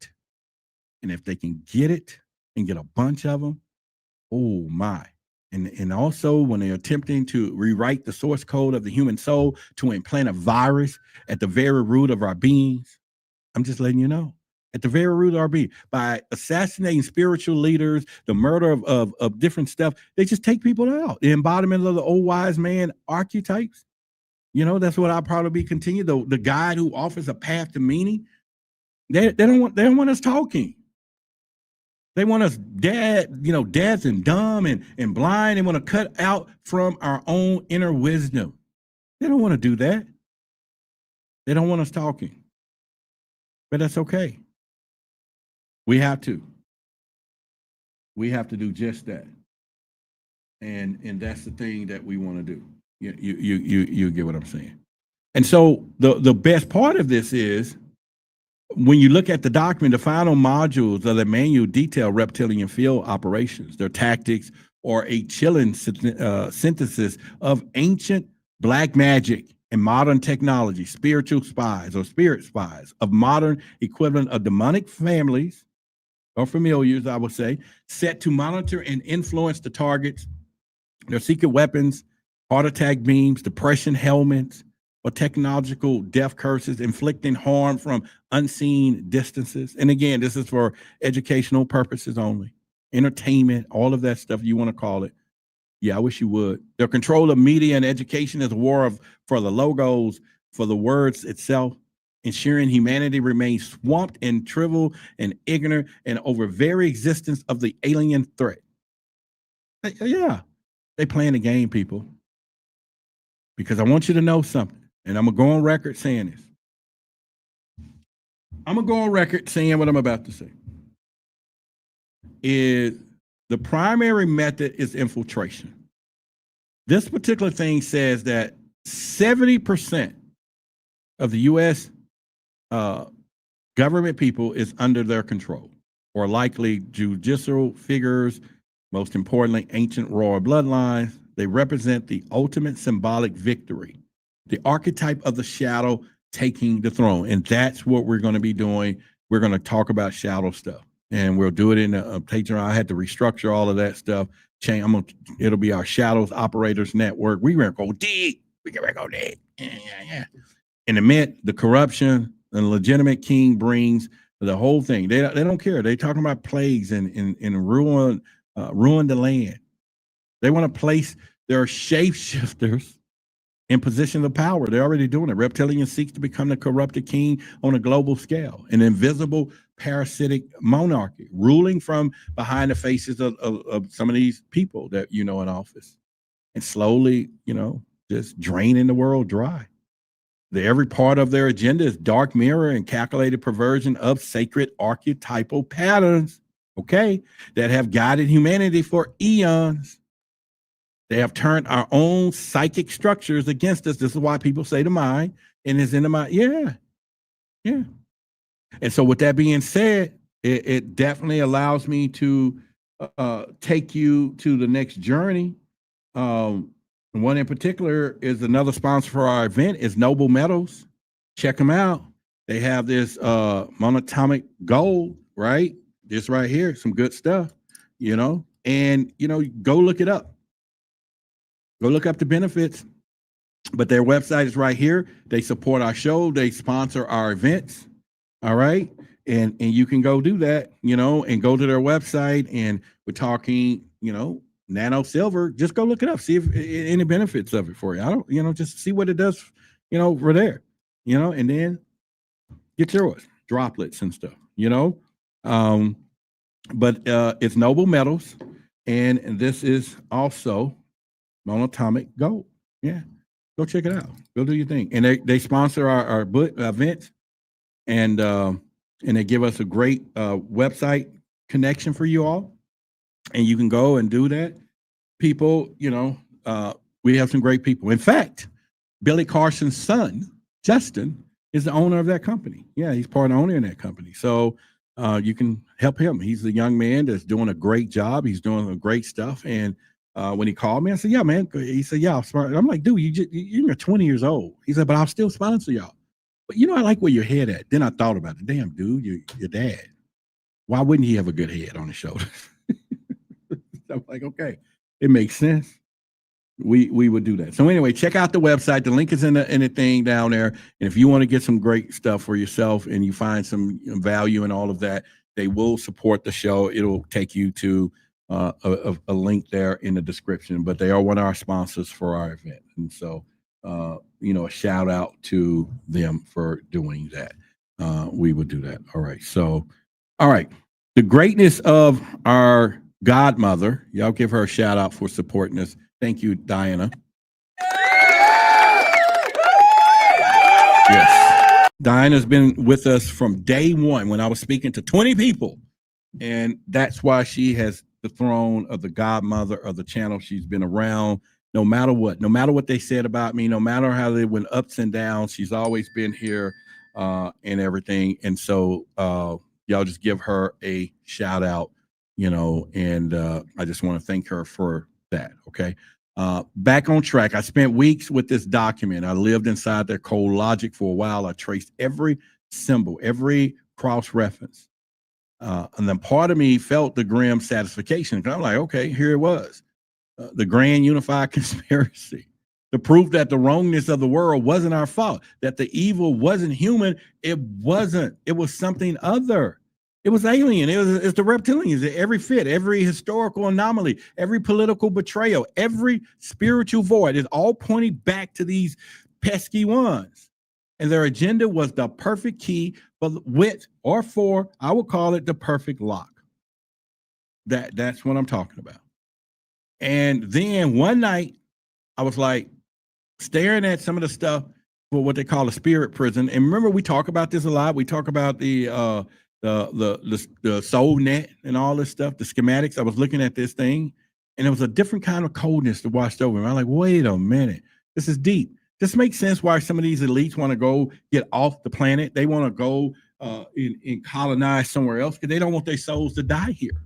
And if they can get it and get a bunch of them, oh my. And also when they're attempting to rewrite the source code of the human soul to implant a virus at the very root of our beings, I'm just letting you know, at the very root of our being, by assassinating spiritual leaders, the murder of different stuff, they just take people out. The embodiment of the old wise man archetypes, you know, that's what I'll probably be continued. The guide who offers a path to meaning, they don't want us talking. They want us deaf and dumb and blind. They want to cut out from our own inner wisdom. They don't want to do that. They don't want us talking. But that's okay. We have to. We have to do just that. And that's the thing that we want to do. You get what I'm saying. And so the best part of this is when you look at the document, the final modules of the manual detail reptilian field operations, their tactics, or a chilling synthesis of ancient black magic and modern technology, spiritual spies or spirit spies of modern equivalent of demonic families or familiars, I would say, set to monitor and influence the targets, their secret weapons, heart attack beams, depression helmets, or technological death curses, inflicting harm from unseen distances. And again, this is for educational purposes only, entertainment, all of that stuff you want to call it. Yeah, I wish you would. Their control of media and education is a war for the logos, for the words itself, ensuring humanity remains swamped in trivial and ignorant and over very existence of the alien threat. Yeah, they playing the game, people. Because I want you to know something. And I'm going to go on record saying this. I'm going to go on record saying what I'm about to say. Is the primary method is infiltration. This particular thing says that 70% of the U.S. Government people is under their control, or likely judicial figures, most importantly, ancient royal bloodlines. They represent the ultimate symbolic victory. The archetype of the shadow taking the throne. And that's what we're going to be doing. We're going to talk about shadow stuff. And we'll do it in a Patreon. I had to restructure all of that stuff. It'll be our Shadows Operators Network. We're going to go deep. We're going to go deep. Yeah. And admit the corruption, a legitimate king brings the whole thing. They don't care. They're talking about plagues and ruin the land. They want to place their shapeshifters in positions of power. They're already doing it. Reptilian seeks to become the corrupted king on a global scale, an invisible parasitic monarchy, ruling from behind the faces of some of these people that in office, and slowly, just draining the world dry. Every part of their agenda is dark mirror and calculated perversion of sacred archetypal patterns, okay, that have guided humanity for eons. They have turned our own psychic structures against us. This is why people say the mind and is in the mind. Yeah. And so with that being said, it definitely allows me to take you to the next journey. One in particular is another sponsor for our event is Noble Metals. Check them out. They have this monatomic gold, right? This right here, some good stuff, and go look it up. Go look up the benefits. But their website is right here. They support our show. They sponsor our events. All right. And you can go do that, and go to their website. And we're talking, nano silver. Just go look it up. See if any benefits of it for you. I don't, just see what it does, over there, and then get yours, droplets and stuff, But it's Noble Metals. And this is also monatomic gold. Yeah. Go check it out. Go do your thing. And they sponsor our events, and they give us a great website connection for you all. And you can go and do that. People, we have some great people. In fact, Billy Carson's son, Justin, is the owner of that company. Yeah, he's part owner in that company. So you can help him. He's a young man that's doing a great job. He's doing great stuff. And when he called me, I said, yeah, man. He said, yeah, I'm like, dude, you're 20 years old. He said, but I'll still sponsor y'all. But I like where your head at. Then I thought about it. Damn, dude, your dad. Why wouldn't he have a good head on his shoulders? I'm like, okay, it makes sense. We would do that. So anyway, check out the website. The link is in the thing down there. And if you want to get some great stuff for yourself and you find some value in all of that, they will support the show. It'll take you to a link there in the description. But they are one of our sponsors for our event. And so, a shout out to them for doing that. We would do that. All right. So, all right. The greatness of our godmother. Y'all give her a shout out for supporting us. Thank you, Diana. Yes. Diana's been with us from day one when I was speaking to 20 people. And that's why she has the throne of the godmother of the channel. She's been around no matter what they said about me, no matter how they went ups and downs. She's always been here and everything. And so y'all just give her a shout out, and I just want to thank her for that. Okay. Back on track. I spent weeks with this document. I lived inside their cold logic for a while. I traced every symbol, every cross reference. And then part of me felt the grim satisfaction. I'm like, okay, here it was. The grand unified conspiracy. The proof that the wrongness of the world wasn't our fault, that the evil wasn't human. It wasn't. It was something other. It was alien. It's the reptilians. Every fit, every historical anomaly, every political betrayal, every spiritual void is all pointing back to these pesky ones. And their agenda was the perfect key for, I would call it the perfect lock. That's what I'm talking about. And then one night, I was like staring at some of the stuff for what they call a spirit prison. And remember, we talk about this a lot. We talk about the soul net and all this stuff, the schematics. I was looking at this thing, and it was a different kind of coldness that washed over me. I'm like, wait a minute, this is deep. This makes sense why some of these elites want to go get off the planet. They want to go and colonize somewhere else because they don't want their souls to die here.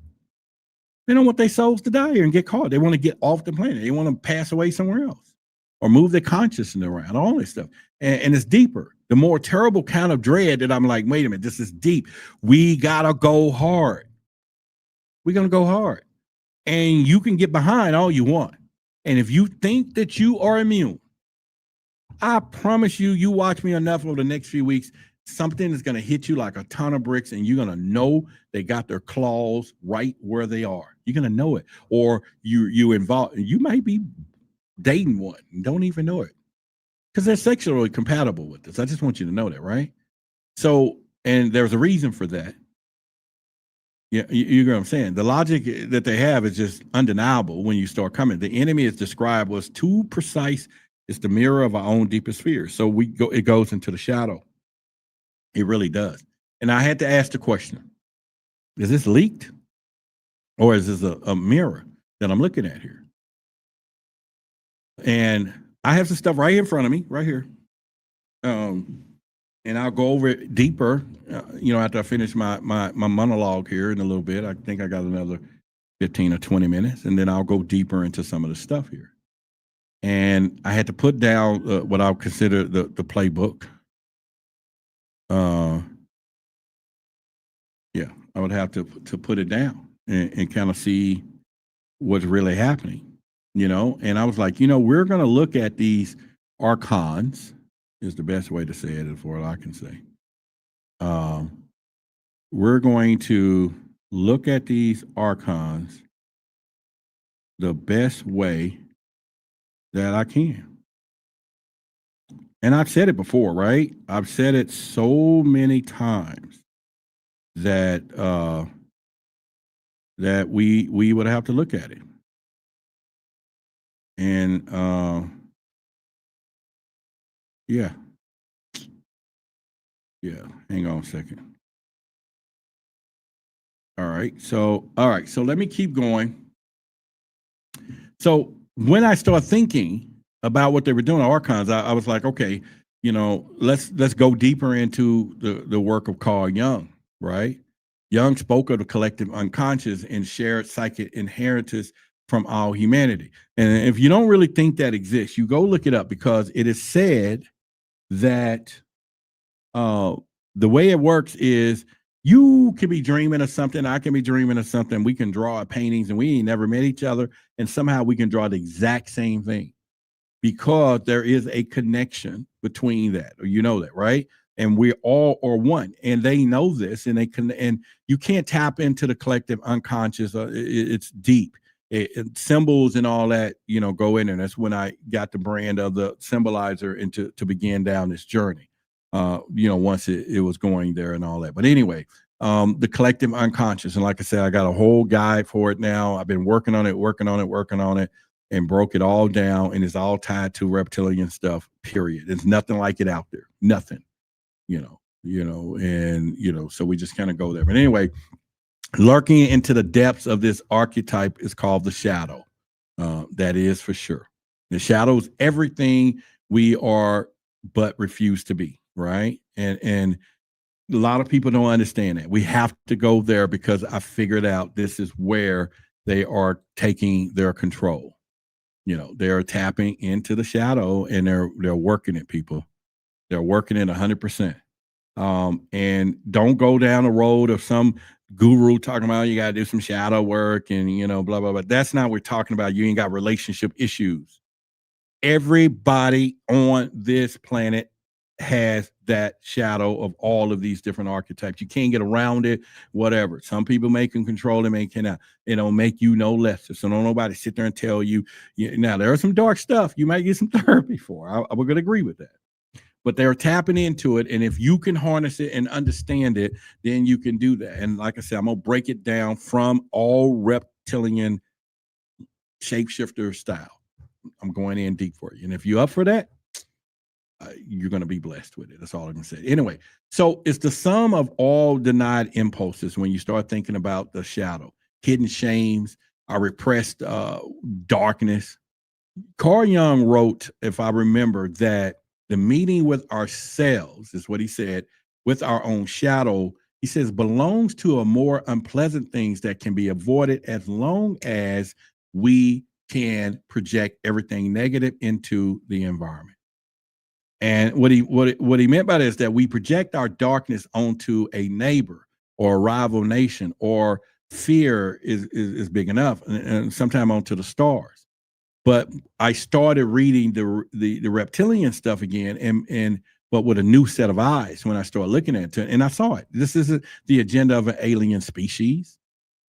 They don't want their souls to die here and get caught. They want to get off the planet. They want to pass away somewhere else or move their consciousness around, all this stuff. And it's deeper. The more terrible kind of dread that I'm like, wait a minute, this is deep. We got to go hard. We're going to go hard. And you can get behind all you want. And if you think that you are immune, I promise you, you watch me enough over the next few weeks, something is going to hit you like a ton of bricks, and you're going to know they got their claws right where they are. You're going to know it. Or you might be dating one and don't even know it because they're sexually compatible with this. I just want you to know that, right? So, and there's a reason for that. Yeah, you know what I'm saying? The logic that they have is just undeniable when you start coming. The enemy is described was too precise. It's the mirror of our own deepest fears. So it goes into the shadow. It really does. And I had to ask the question, is this leaked? Or is this a mirror that I'm looking at here? And I have some stuff right in front of me, right here. And I'll go over it deeper, after I finish my monologue here in a little bit. I think I got another 15 or 20 minutes, and then I'll go deeper into some of the stuff here. And I had to put down what I would consider the playbook. I would have to put it down and kind of see what's really happening, And I was like, we're going to look at these archons. Is the best way to say it, is what I can say. We're going to look at these archons the best way that I can. And I've said it before, right? I've said it so many times that that we would have to look at it. And yeah, hang on a second. All right, so let me keep going. So when I start thinking about what they were doing, archons, I was like, okay, let's go deeper into the work of Carl Jung, right? Jung spoke of the collective unconscious and shared psychic inheritance from all humanity. And if you don't really think that exists, you go look it up, because it is said that the way it works is you can be dreaming of something, I can be dreaming of something, we can draw our paintings, and we ain't never met each other, and somehow we can draw the exact same thing, because there is a connection between that, or that, right? And we all are one, and they know this, and and you can't tap into the collective unconscious. It's deep. Symbols and all that, go in, and that's when I got the brand of the Symbolizer and to begin down this journey. Once it was going there and all that. But anyway, the collective unconscious, and like I said, I got a whole guide for it now. I've been working on it, and broke it all down, and it's all tied to reptilian stuff. Period. There's nothing like it out there. Nothing. So we just kind of go there. But anyway, lurking into the depths of this archetype is called the shadow. That is for sure. The shadow is everything we are but refuse to be, right? And a lot of people don't understand that. We have to go there, because I figured out this is where they are taking their control. They are tapping into the shadow, and they're working it, people. They're working it 100%. And don't go down the road of some guru talking about you got to do some shadow work and, blah, blah, blah. That's not what we're talking about. You ain't got relationship issues. Everybody on this planet has that shadow of all of these different archetypes. You can't get around it, whatever. Some people can control them, cannot. It don't make you no lesser. So don't nobody sit there and tell you. Now, there are some dark stuff you might get some therapy for. I would agree with that. But they're tapping into it, and if you can harness it and understand it, then you can do that. And like I said, I'm going to break it down from all reptilian shapeshifter style. I'm going in deep for you. And if you're up for that, you're going to be blessed with it. That's all I can say. Anyway, so it's the sum of all denied impulses when you start thinking about the shadow, hidden shames, our repressed darkness. Carl Jung wrote, if I remember, that the meeting with ourselves, is what he said, with our own shadow, he says, belongs to a more unpleasant things that can be avoided as long as we can project everything negative into the environment. And what he meant by that is that we project our darkness onto a neighbor or a rival nation, or fear is big enough, and sometimes onto the stars. But I started reading the reptilian stuff again, and but with a new set of eyes when I started looking at it. And I saw it. This isn't the agenda of an alien species.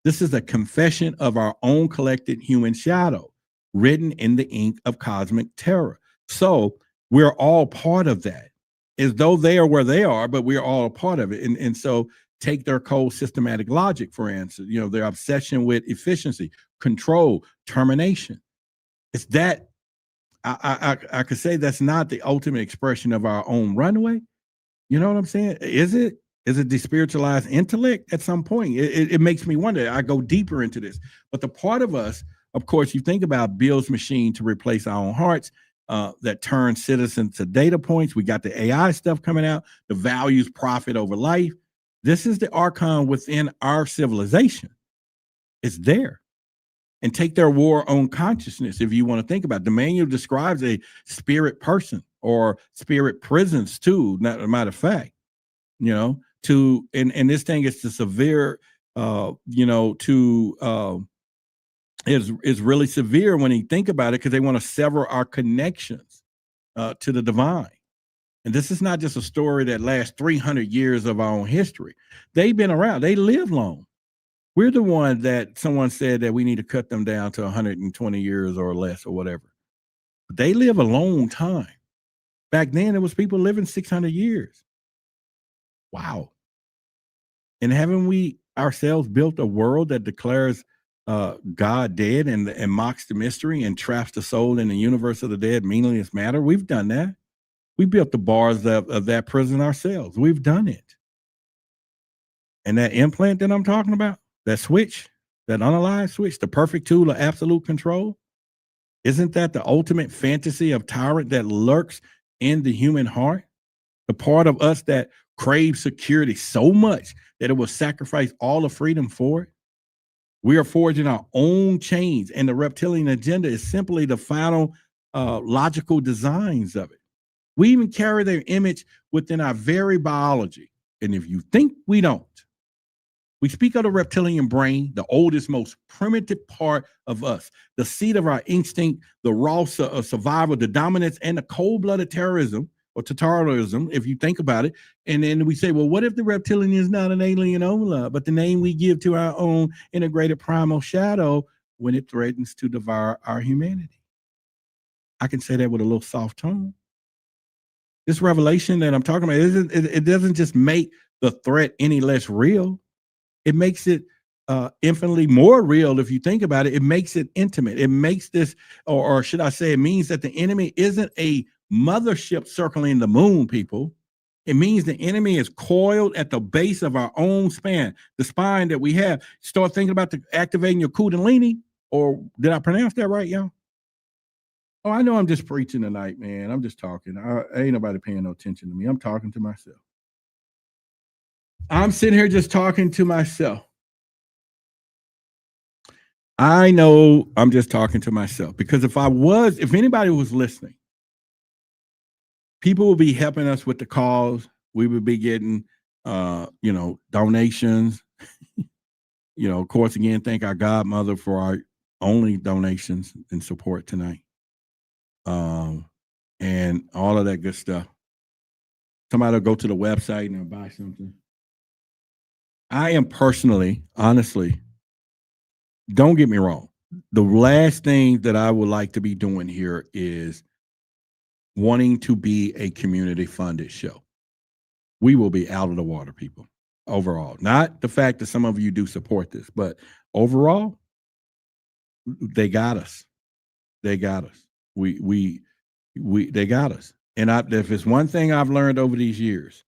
This is a confession of our own collected human shadow, written in the ink of cosmic terror. So we're all part of that, as though they are where they are, but we're all a part of it. And so take their cold systematic logic, for instance, their obsession with efficiency, control, termination. It's that I could say that's not the ultimate expression of our own runway. You know what I'm saying? Is it despiritualized intellect at some point? It makes me wonder. I go deeper into this. But the part of us, of course, you think about Bill's machine to replace our own hearts, that turns citizens to data points. We got the AI stuff coming out, the values profit over life. This is the archon within our civilization. It's there. And take their war on consciousness, if you want to think about it. The manual describes a spirit person or spirit prisons too, not a matter of fact, and this thing is to severe, is really severe when you think about it, because they want to sever our connections to the divine. And this is not just a story that lasts 300 years of our own history. They've been around. They live long. We're the one that someone said that we need to cut them down to 120 years or less or whatever. But they live a long time. Back then, there was people living 600 years. Wow. And haven't we ourselves built a world that declares God dead and mocks the mystery and traps the soul in the universe of the dead, meaningless matter? We've done that. We built the bars of that prison ourselves. We've done it. And that implant that I'm talking about, that switch, that unaligned switch, the perfect tool of absolute control, isn't that the ultimate fantasy of tyrant that lurks in the human heart? The part of us that craves security so much that it will sacrifice all of freedom for it? We are forging our own chains, and the reptilian agenda is simply the final logical designs of it. We even carry their image within our very biology. And if you think we don't, we speak of the reptilian brain, the oldest, most primitive part of us, the seat of our instinct, the raw of survival, the dominance, and the cold-blooded terrorism or totalitarianism, if you think about it. And then we say, well, what if the reptilian is not an alien only, but the name we give to our own integrated primal shadow when it threatens to devour our humanity? I can say that with a little soft tone. This revelation that I'm talking about, it doesn't just make the threat any less real. It makes it infinitely more real. If you think about it, it makes it intimate. It makes this, or should I say, it means that the enemy isn't a mothership circling the moon, people. It means the enemy is coiled at the base of our own span, the spine that we have. Start thinking about activating your kundalini, or did I pronounce that right, y'all? Oh, I know I'm just preaching tonight, man. I'm just talking. Ain't nobody paying no attention to me. I'm talking to myself. I'm sitting here just talking to myself. I know I'm just talking to myself, because if anybody was listening, people will be helping us with the cause. We would be getting, donations. Of course, again, thank our godmother for our only donations and support tonight. And all of that good stuff. Somebody will go to the website and buy something. I am personally, honestly, don't get me wrong, the last thing that I would like to be doing here is wanting to be a community funded show. We will be out of the water, people, overall. Not the fact that some of you do support this, but overall, they got us. They got us. They got us. And if it's one thing I've learned over these years,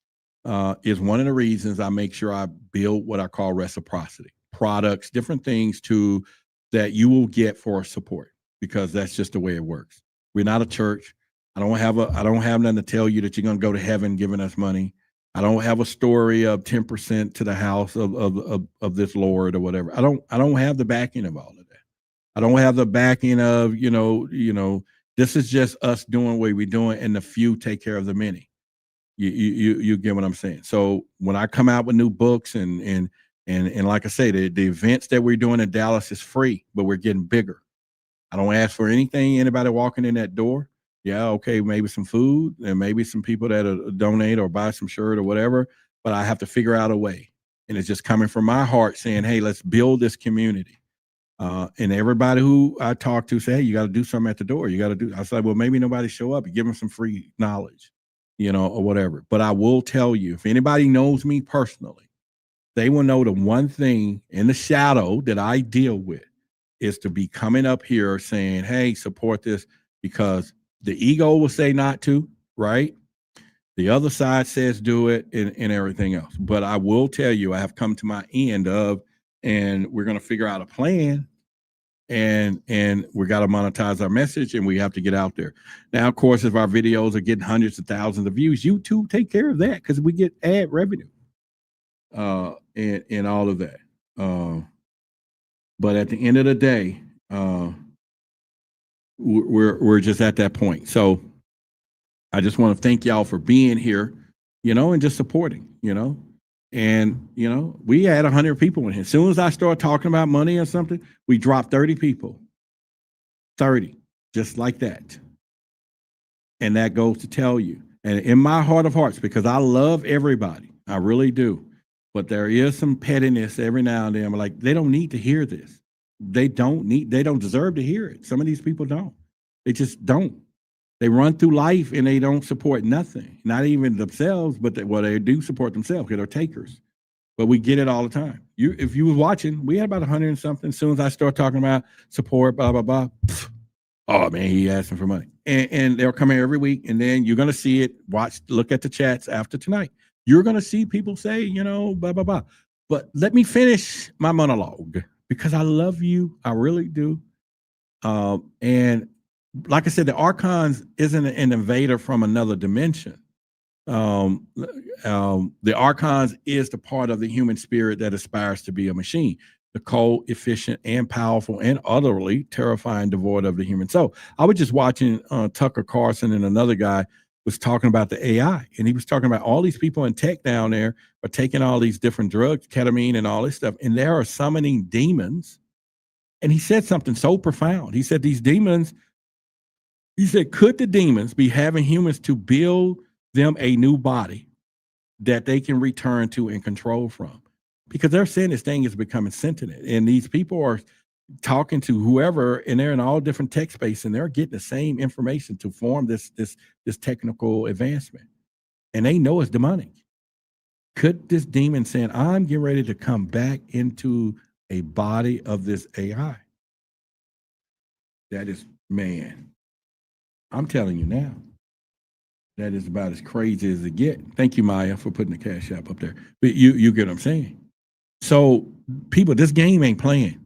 is one of the reasons I make sure I build what I call reciprocity, products, different things that you will get for support, because that's just the way it works. We're not a church. I don't have nothing to tell you that you're going to go to heaven giving us money. I don't have a story of 10% to the house of this Lord or whatever. I don't have the backing of all of that. I don't have the backing of, this is just us doing what we're doing, and the few take care of the many. You get what I'm saying? So when I come out with new books and like I say, the events that we're doing in Dallas is free, but we're getting bigger. I don't ask for anything, anybody walking in that door. Yeah, okay, maybe some food and maybe some people that donate or buy some shirt or whatever, but I have to figure out a way. And it's just coming from my heart saying, hey, let's build this community. And everybody who I talk to say, hey, you got to do something at the door. You got to do. I said, well, maybe nobody show up. You give them some free knowledge, or whatever. But I will tell you, if anybody knows me personally, they will know the one thing in the shadow that I deal with is to be coming up here saying, hey, support this, because the ego will say not to, right? The other side says do it and everything else. But I will tell you, I have come to my end of, and we're going to figure out a plan, and we got to monetize our message, and we have to get out there. Now, of course, if our videos are getting hundreds of thousands of views, YouTube take care of that because we get ad revenue and all of that. But at the end of the day, we're just at that point. So I just want to thank y'all for being here, and just supporting, And, we had 100 people in here. As soon as I start talking about money or something, we dropped 30 people. 30, just like that. And that goes to tell you. And in my heart of hearts, because I love everybody, I really do. But there is some pettiness every now and then. I'm like, they don't need to hear this. They don't deserve to hear it. Some of these people don't. They just don't. They run through life and they don't support nothing, not even themselves, but they do support themselves because they're takers. But we get it all the time. If you were watching, we had about 100 and something. As soon as I start talking about support, blah, blah, blah, oh man, he asking for money. And they'll come here every week, and then you're going to see it, look at the chats after tonight. You're going to see people say, blah, blah, blah. But let me finish my monologue because I love you. I really do. And like I said, the Archons isn't an invader from another dimension. The Archons is the part of the human spirit that aspires to be a machine, the cold, efficient, and powerful, and utterly terrifying, devoid of the human soul. I was just watching Tucker Carlson, and another guy was talking about the AI, and he was talking about all these people in tech down there are taking all these different drugs, ketamine and all this stuff, and they are summoning demons. And he said something so profound. He said these demons, could the demons be having humans to build them a new body that they can return to and control from? Because they're saying this thing is becoming sentient, and these people are talking to whoever, and they're in all different tech space, and they're getting the same information to form this technical advancement, and they know it's demonic. Could this demon saying, I'm getting ready to come back into a body of this AI? That is, man, I'm telling you now, that is about as crazy as it gets. Thank you, Maya, for putting the Cash App up there. But you get what I'm saying. So people, this game ain't playing.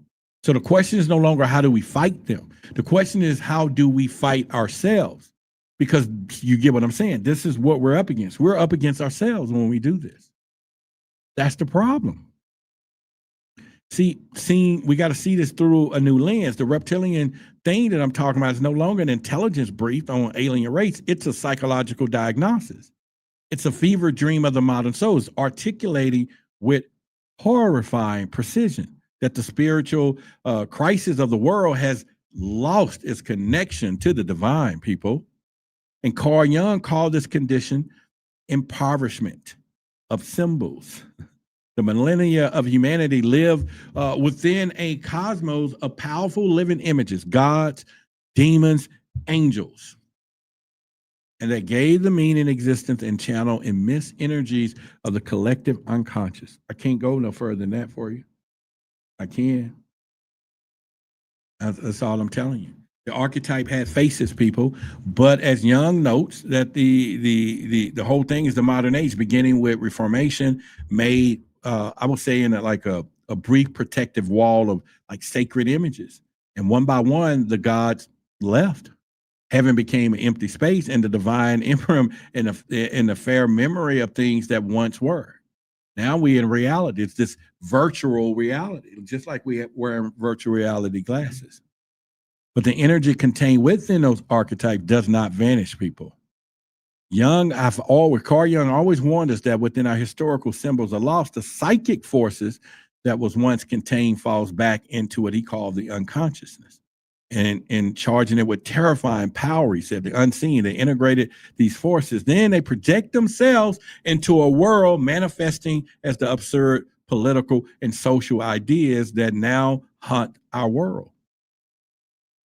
So the question is no longer how do we fight them? The question is how do we fight ourselves? Because you get what I'm saying. This is what we're up against. We're up against ourselves when we do this. That's the problem. See, we got to see this through a new lens. The reptilian thing that I'm talking about is no longer an intelligence brief on alien race. It's a psychological diagnosis. It's a fever dream of the modern souls, articulating with horrifying precision that the spiritual crisis of the world has lost its connection to the divine, people. And Carl Jung called this condition impoverishment of symbols. The millennia of humanity live within a cosmos of powerful living images, gods, demons, angels. And that gave the meaning, existence, and channel immense energies of the collective unconscious. I can't go no further than that for you. I can. That's all I'm telling you. The archetype had faces, people, but as Jung notes, that the whole thing is the modern age, beginning with Reformation, made I would say in a brief protective wall of like sacred images, and one by one the gods left. Heaven became an empty space, and the divine interim in the fair memory of things that once were. Now we in reality. It's this virtual reality, just like we have wearing virtual reality glasses. But the energy contained within those archetypes does not vanish, people. Carl Jung always warned us that within our historical symbols are lost, the psychic forces that was once contained falls back into what he called the unconsciousness. and charging it with terrifying power. He said the unseen, they integrated these forces. Then they project themselves into a world manifesting as the absurd political and social ideas that now haunt our world.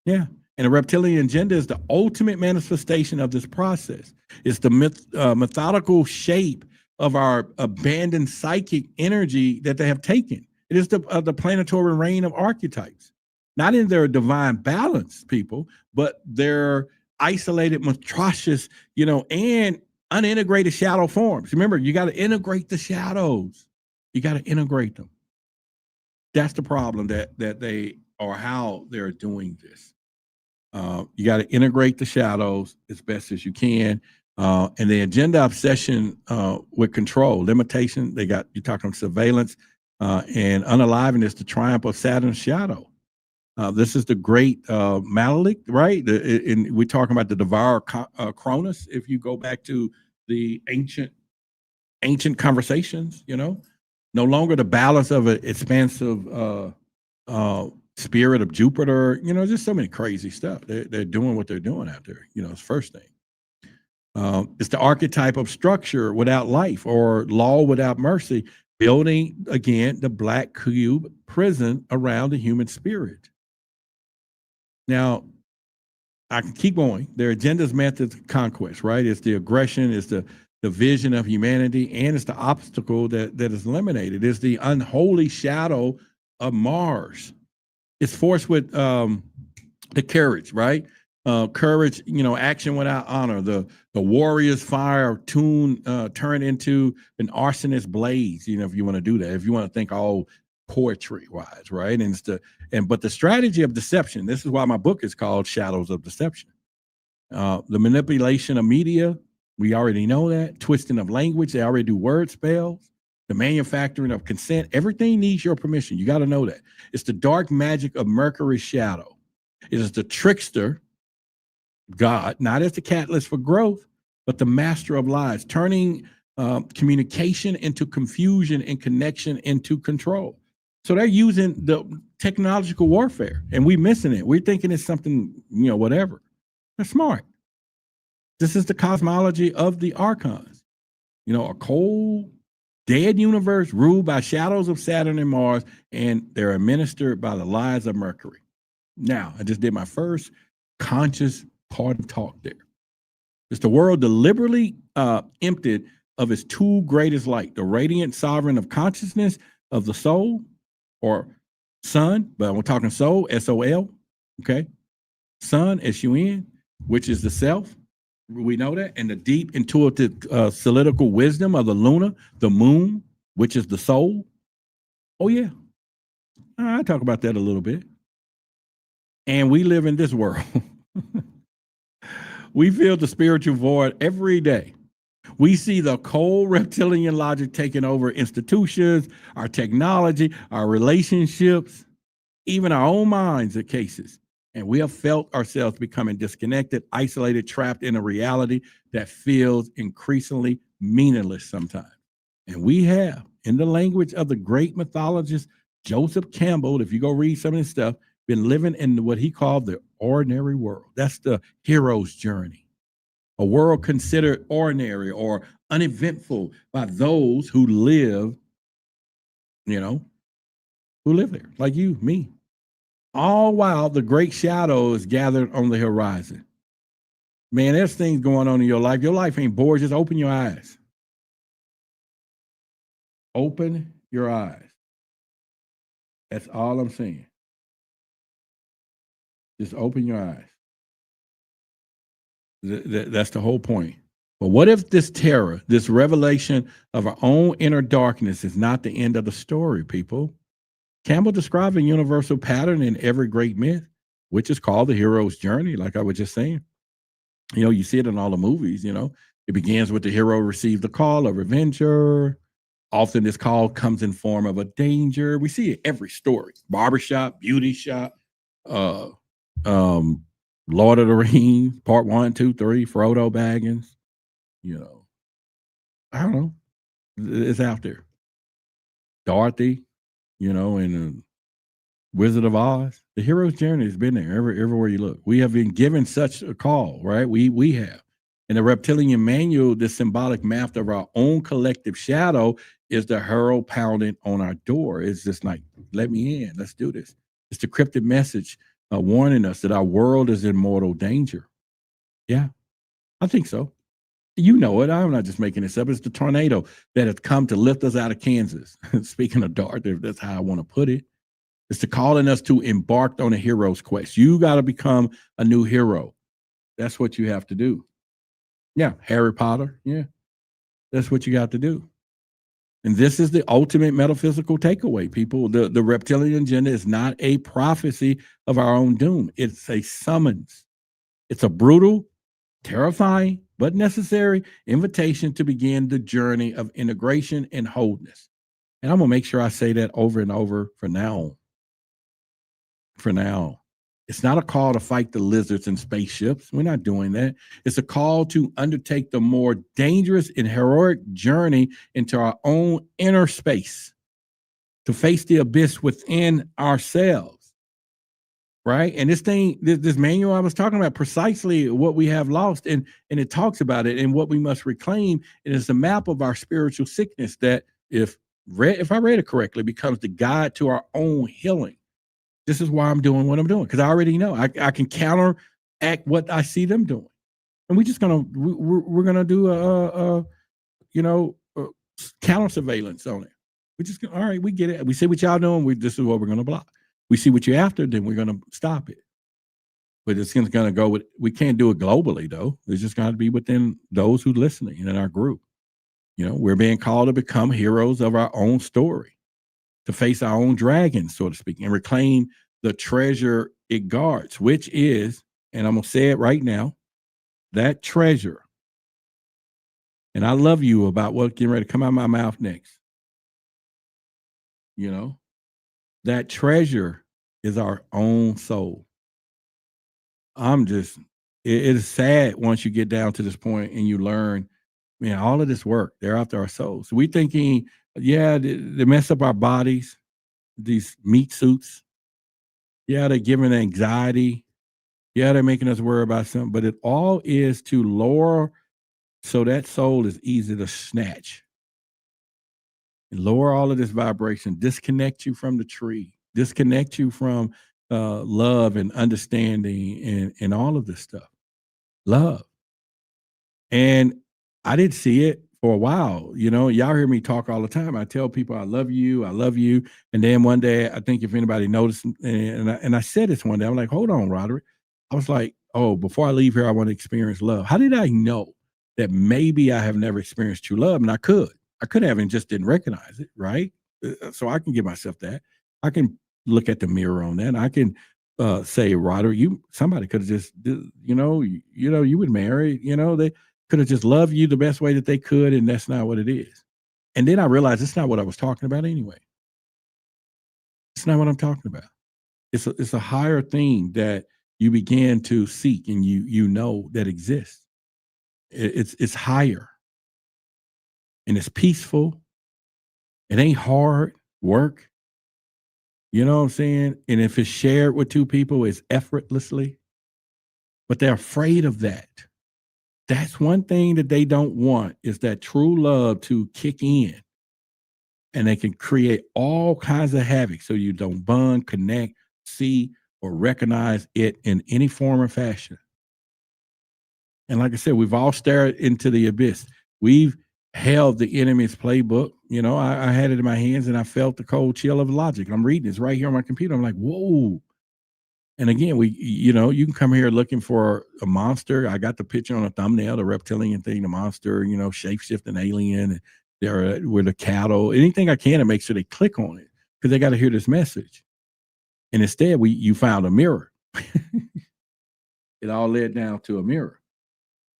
Yeah. And the reptilian agenda is the ultimate manifestation of this process. It's the methodical shape of our abandoned psychic energy that they have taken. It is the planetary reign of archetypes, not in their divine balance, people, but their isolated, atrocious, and unintegrated shadow forms. Remember, you got to integrate the shadows. You got to integrate them. That's the problem that they, or how they're doing this. You got to integrate the shadows as best as you can. And the agenda obsession with control, limitation, you're talking surveillance and unaliveness, the triumph of Saturn's shadow. This is the great Malik, right? We're talking about the devourer Cronus. If you go back to the ancient conversations, no longer the balance of an expansive spirit of Jupiter, just so many crazy stuff. They're doing what they're doing out there, it's first thing. It's the archetype of structure without life or law without mercy, building, again, the black cube prison around the human spirit. Now, I can keep going. Their agenda's methods of conquest, right? It's the aggression, it's the vision of humanity, and it's the obstacle that is eliminated. It's the unholy shadow of Mars. It's forced with the courage, right? Courage, action without honor. The warrior's fire turn into an arsonist blaze, if you want to do that, if you want to think all poetry wise, right? But the strategy of deception, this is why my book is called Shadows of Deception. The manipulation of media, we already know that. Twisting of language, they already do word spells. The manufacturing of consent, everything needs your permission. You got to know that. It's the dark magic of Mercury's shadow. It is the trickster, God, not as the catalyst for growth, but the master of lies, turning communication into confusion and connection into control. So they're using the technological warfare, and we're missing it. We're thinking it's something, whatever. They're smart. This is the cosmology of the archons. A cold, dead universe ruled by shadows of Saturn and Mars, and they're administered by the lies of Mercury. Now, I just did my first conscious part of talk there. It's the world deliberately emptied of its two greatest light, the radiant sovereign of consciousness of the soul, or sun, but we're talking soul, S-O-L, okay? Sun, S-U-N, which is the self. We know that. And the deep intuitive solidical wisdom of the Luna, the moon, which is the soul. Oh, yeah. I talk about that a little bit. And we live in this world. We feel the spiritual void every day. We see the cold reptilian logic taking over institutions, our technology, our relationships, even our own minds at cases. And we have felt ourselves becoming disconnected, isolated, trapped in a reality that feels increasingly meaningless sometimes. And we have, in the language of the great mythologist Joseph Campbell, if you go read some of his stuff, been living in what he called the ordinary world. That's the hero's journey. A world considered ordinary or uneventful by those who live, who live there, like you, me. All while the great shadow is gathered on the horizon. Man, there's things going on in your life. Your life ain't bored. Just open your eyes. Open your eyes. That's all I'm saying. Just open your eyes. That's the whole point. But what if this terror, this revelation of our own inner darkness is not the end of the story, people? Campbell described a universal pattern in every great myth, which is called the hero's journey, like I was just saying. You see it in all the movies, It begins with the hero receives the call of avenger. Often this call comes in form of a danger. We see it every story. Barbershop, beauty shop, Lord of the Rings, part 1, 2, 3, Frodo Baggins. I don't know. It's out there. Dorothy, and Wizard of Oz. The hero's journey has been there everywhere you look. We have been given such a call, right? We have. And the Reptilian manual, the symbolic map of our own collective shadow, is the herald pounding on our door. It's just like, let me in. Let's do this. It's the cryptic message warning us that our world is in mortal danger. Yeah, I think so. You know it. I'm not just making this up. It's the tornado that has come to lift us out of Kansas. Speaking of dark, if that's how I want to put it. It's the calling us to embark on a hero's quest. You got to become a new hero. That's what you have to do. Yeah, Harry Potter. Yeah, that's what you got to do. And this is the ultimate metaphysical takeaway, people. The reptilian agenda is not a prophecy of our own doom. It's a summons. It's a brutal, terrifying, but necessary invitation to begin the journey of integration and wholeness. And I'm going to make sure I say that over and over for now. For now. It's not a call to fight the lizards and spaceships. We're not doing that. It's a call to undertake the more dangerous and heroic journey into our own inner space, to face the abyss within ourselves, right? And this manual I was talking about, precisely what we have lost, and it talks about it and what we must reclaim. It is a map of our spiritual sickness that, if I read it correctly, becomes the guide to our own healing. This is why I'm doing what I'm doing, because I already know I can counteract what I see them doing, and we're gonna do a counter surveillance on it. We're just all right. We get it. We see what y'all doing. This is what we're gonna block. We see what you're after, then we're gonna stop it. But it's gonna go with. We can't do it globally though. It's just got to be within those who listening and in our group. We're being called to become heroes of our own story, to face our own dragon, so to speak, and reclaim the treasure it guards, which is, and I'm going to say it right now, that treasure. And I love you about what's getting ready to come out of my mouth next. That treasure is our own soul. It is sad once you get down to this point and you learn, man, all of this work, they're after our souls. So we thinking, yeah, they mess up our bodies, these meat suits. Yeah, they're giving anxiety. Yeah, they're making us worry about something, but it all is to lower so that soul is easy to snatch. And lower all of this vibration, disconnect you from the tree, disconnect you from love and understanding and all of this stuff. Love. And I did see it for a while. Y'all hear me talk all the time. I tell people I love you. And then one day, I think if anybody noticed, and I said this one day, I'm like, hold on, Roderick. I was like, oh, before I leave here, I want to experience love. How did I know that maybe I have never experienced true love? And I could have and just didn't recognize it, right? So I can give myself that. I can look at the mirror on that. And I can say, Roderick, somebody could have just, you would marry, they could have just loved you the best way that they could, and that's not what it is. And then I realized it's not what I was talking about anyway. It's not what I'm talking about. It's a higher thing that you begin to seek and you know that exists. It's higher. And it's peaceful. It ain't hard work. You know what I'm saying? And if it's shared with two people, it's effortlessly. But they're afraid of that. That's one thing that they don't want, is that true love to kick in. And they can create all kinds of havoc so you don't bond, connect, see, or recognize it in any form or fashion. And like I said, we've all stared into the abyss. We've held the enemy's playbook. I had it in my hands and I felt the cold chill of logic. I'm reading this right here on my computer. I'm like, whoa. And again, you can come here looking for a monster. I got the picture on a thumbnail, the reptilian thing, the monster, shape-shifting alien, they're with the cattle, anything I can to make sure they click on it, because they got to hear this message. And instead, you found a mirror. It all led down to a mirror,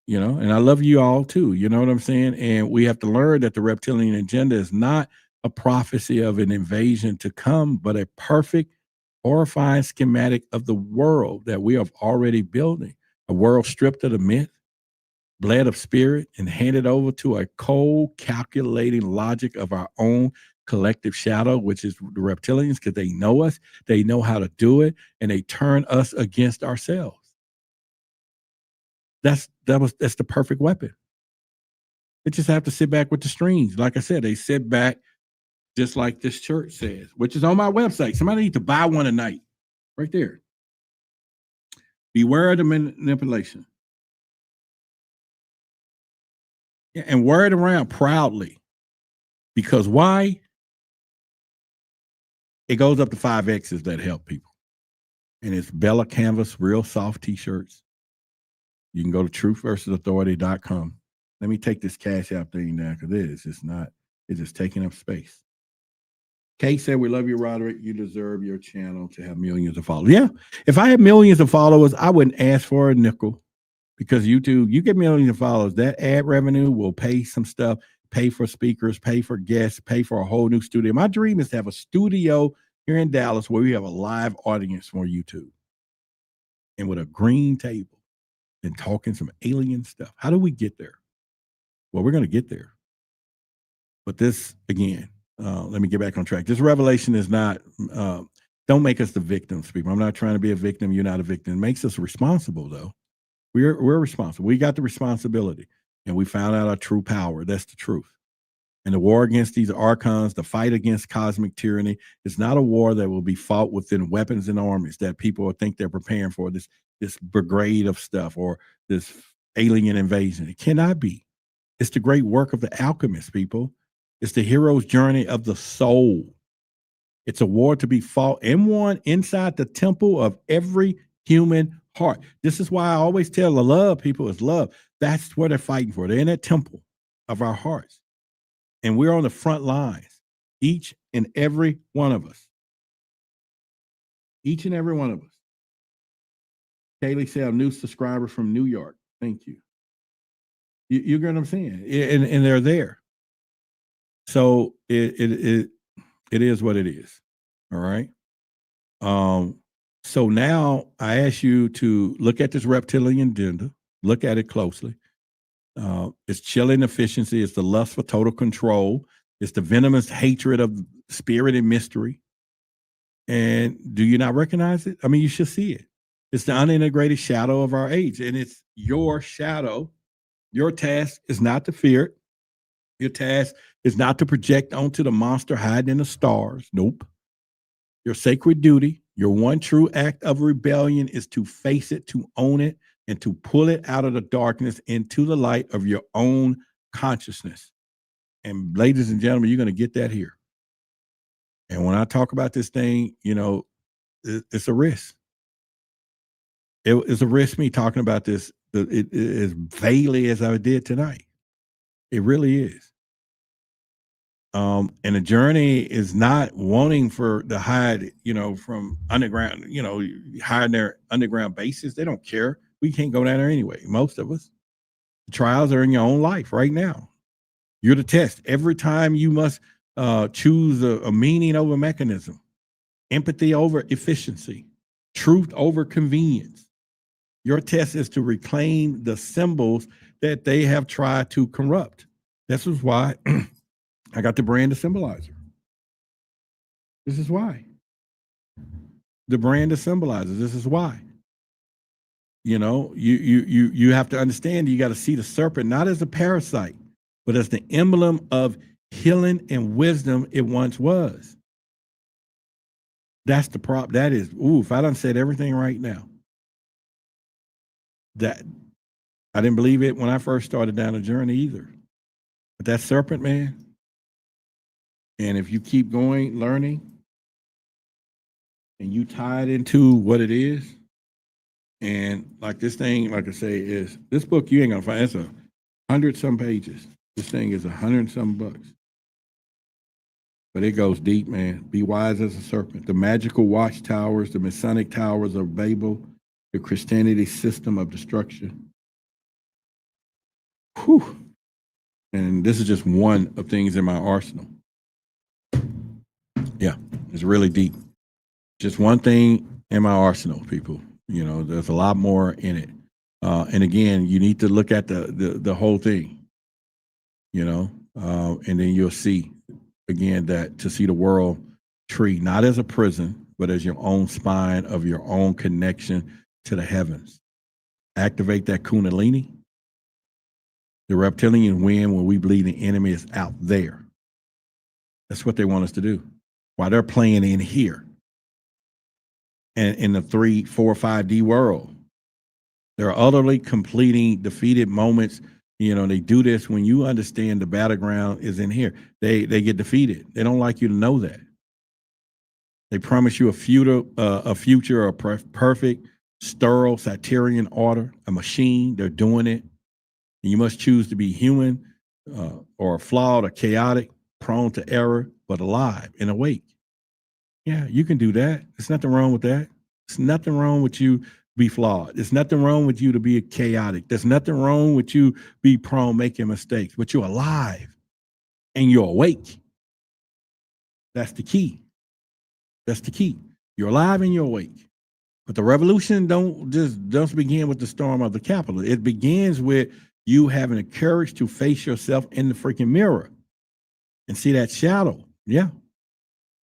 and I love you all too. You know what I'm saying? And we have to learn that the reptilian agenda is not a prophecy of an invasion to come, but a perfect, horrifying schematic of the world that we are already building. A world stripped of the myth, bled of spirit, and handed over to a cold, calculating logic of our own collective shadow, which is the reptilians, because they know us, they know how to do it, and they turn us against ourselves. That's the perfect weapon. They just have to sit back with the strings. Like I said, they sit back just like this church says, which is on my website. Somebody need to buy one tonight, right there. Beware of the manipulation. Yeah, and wear it around proudly. Because why? It goes up to 5X's that help people. And it's Bella Canvas, real soft t-shirts. You can go to truthversusauthority.com. Let me take this Cash App thing down because it's just taking up space. Kate said, we love you, Roderick. You deserve your channel to have millions of followers. Yeah, if I had millions of followers, I wouldn't ask for a nickel because YouTube, you get millions of followers. That ad revenue will pay some stuff, pay for speakers, pay for guests, pay for a whole new studio. My dream is to have a studio here in Dallas where we have a live audience for YouTube and with a green table and talking some alien stuff. How do we get there? Well, we're going to get there. But this, again, let me get back on track. This revelation is not, don't make us the victims, people. I'm not trying to be a victim. You're not a victim. It makes us responsible, though. We're responsible. We got the responsibility, and we found out our true power. That's the truth. And the war against these archons, the fight against cosmic tyranny, is not a war that will be fought within weapons and armies that people think they're preparing for, this brigade of stuff or this alien invasion. It cannot be. It's the great work of the alchemists, people. It's the hero's journey of the soul. It's a war to be fought and won inside the temple of every human heart. This is why I always tell the love people is love. That's what they're fighting for. They're in that temple of our hearts. And we're on the front lines, each and every one of us. Each and every one of us. Kaylee said, a new subscriber from New York. Thank you. You get what I'm saying? And they're there. So it is what it is. All right. So now I ask you to look at this reptilian agenda, look at it closely. It's chilling efficiency. It's the lust for total control. It's the venomous hatred of spirit and mystery. And do you not recognize it? I mean, you should see it. It's the unintegrated shadow of our age, and it's your shadow. Your task is not to fear it. Your task is not to project onto the monster hiding in the stars. Nope. Your sacred duty, your one true act of rebellion is to face it, to own it, and to pull it out of the darkness into the light of your own consciousness. And ladies and gentlemen, you're going to get that here. And when I talk about this thing, you know, it's a risk. It's a risk me talking about this as vaguely as I did tonight. It really is. And the journey is not wanting to hide, you know, from underground, you know, hide their underground bases. They don't care. We can't go down there anyway. Most of us. The trials are in your own life right now. You're the test. Every time you must choose a meaning over mechanism, empathy over efficiency, truth over convenience. Your test is to reclaim the symbols that they have tried to corrupt. This is why I got the brand of Symbolizer. This is why. The brand of Symbolizer. This is why. You know, you have to understand, you got to see the serpent not as a parasite, but as the emblem of healing and wisdom it once was. That's the prop. That is, if I done said everything right now. That I didn't believe it when I first started down the journey either. But that serpent, man. And if you keep going, learning, and you tie it into what it is, and like this thing, like I say, is this book you ain't gonna find. It's 100-some pages. This thing is 100-some bucks. But it goes deep, man. Be wise as a serpent. The magical watchtowers, the Masonic towers of Babel, the Christianity system of destruction. Whew. And this is just one of things in my arsenal. Yeah, it's really deep. Just one thing in my arsenal, people. You know, there's a lot more in it. And again, you need to look at the whole thing, you know, and then you'll see again, that to see the world tree, not as a prison, but as your own spine of your own connection to the heavens. Activate that Kundalini. The reptilian win when we believe the enemy is out there. That's what they want us to do. While they're playing in here. And in the 3, 4, 5D world. They're utterly completing defeated moments. You know, they do this when you understand the battleground is in here. They get defeated. They don't like you to know that. They promise you a future, a perfect, sterile, Satyrian order, a machine. They're doing it. And you must choose to be human or flawed or chaotic, prone to error, but alive and awake. Yeah, you can do that. There's nothing wrong with that. There's nothing wrong with you be flawed. There's nothing wrong with you to be chaotic. There's nothing wrong with you be prone making mistakes, but you're alive and you're awake. That's the key. That's the key. You're alive and you're awake. But the revolution don't begin with the storm of the Capitol. It begins with you having the courage to face yourself in the freaking mirror and see that shadow. Yeah.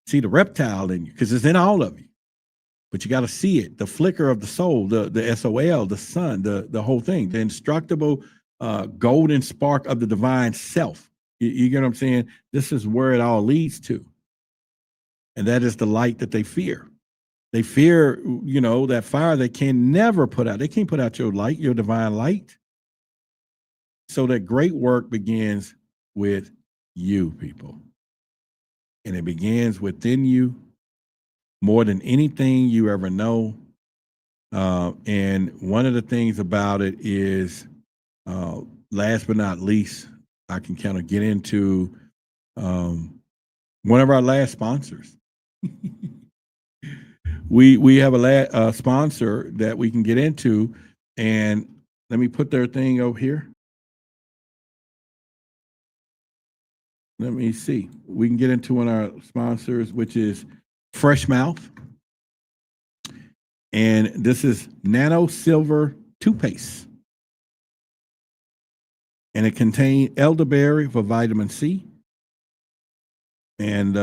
See the reptile in you, because it's in all of you. But you got to see it, the flicker of the soul, the SOL, the sun, the whole thing, the indestructible golden spark of the divine self. You get what I'm saying? This is where it all leads to. And that is the light that they fear. They fear, you know, that fire they can never put out. They can't put out your light, your divine light. So that great work begins with you, people. And it begins within you more than anything you ever know. And one of the things about it is, last but not least, I can kind of get into one of our last sponsors. we have a sponsor that we can get into, and let me put their thing over here. Let me see. We can get into one of our sponsors, which is Fresh Mouth. And this is Nano Silver Toothpaste. And it contains elderberry for vitamin C. And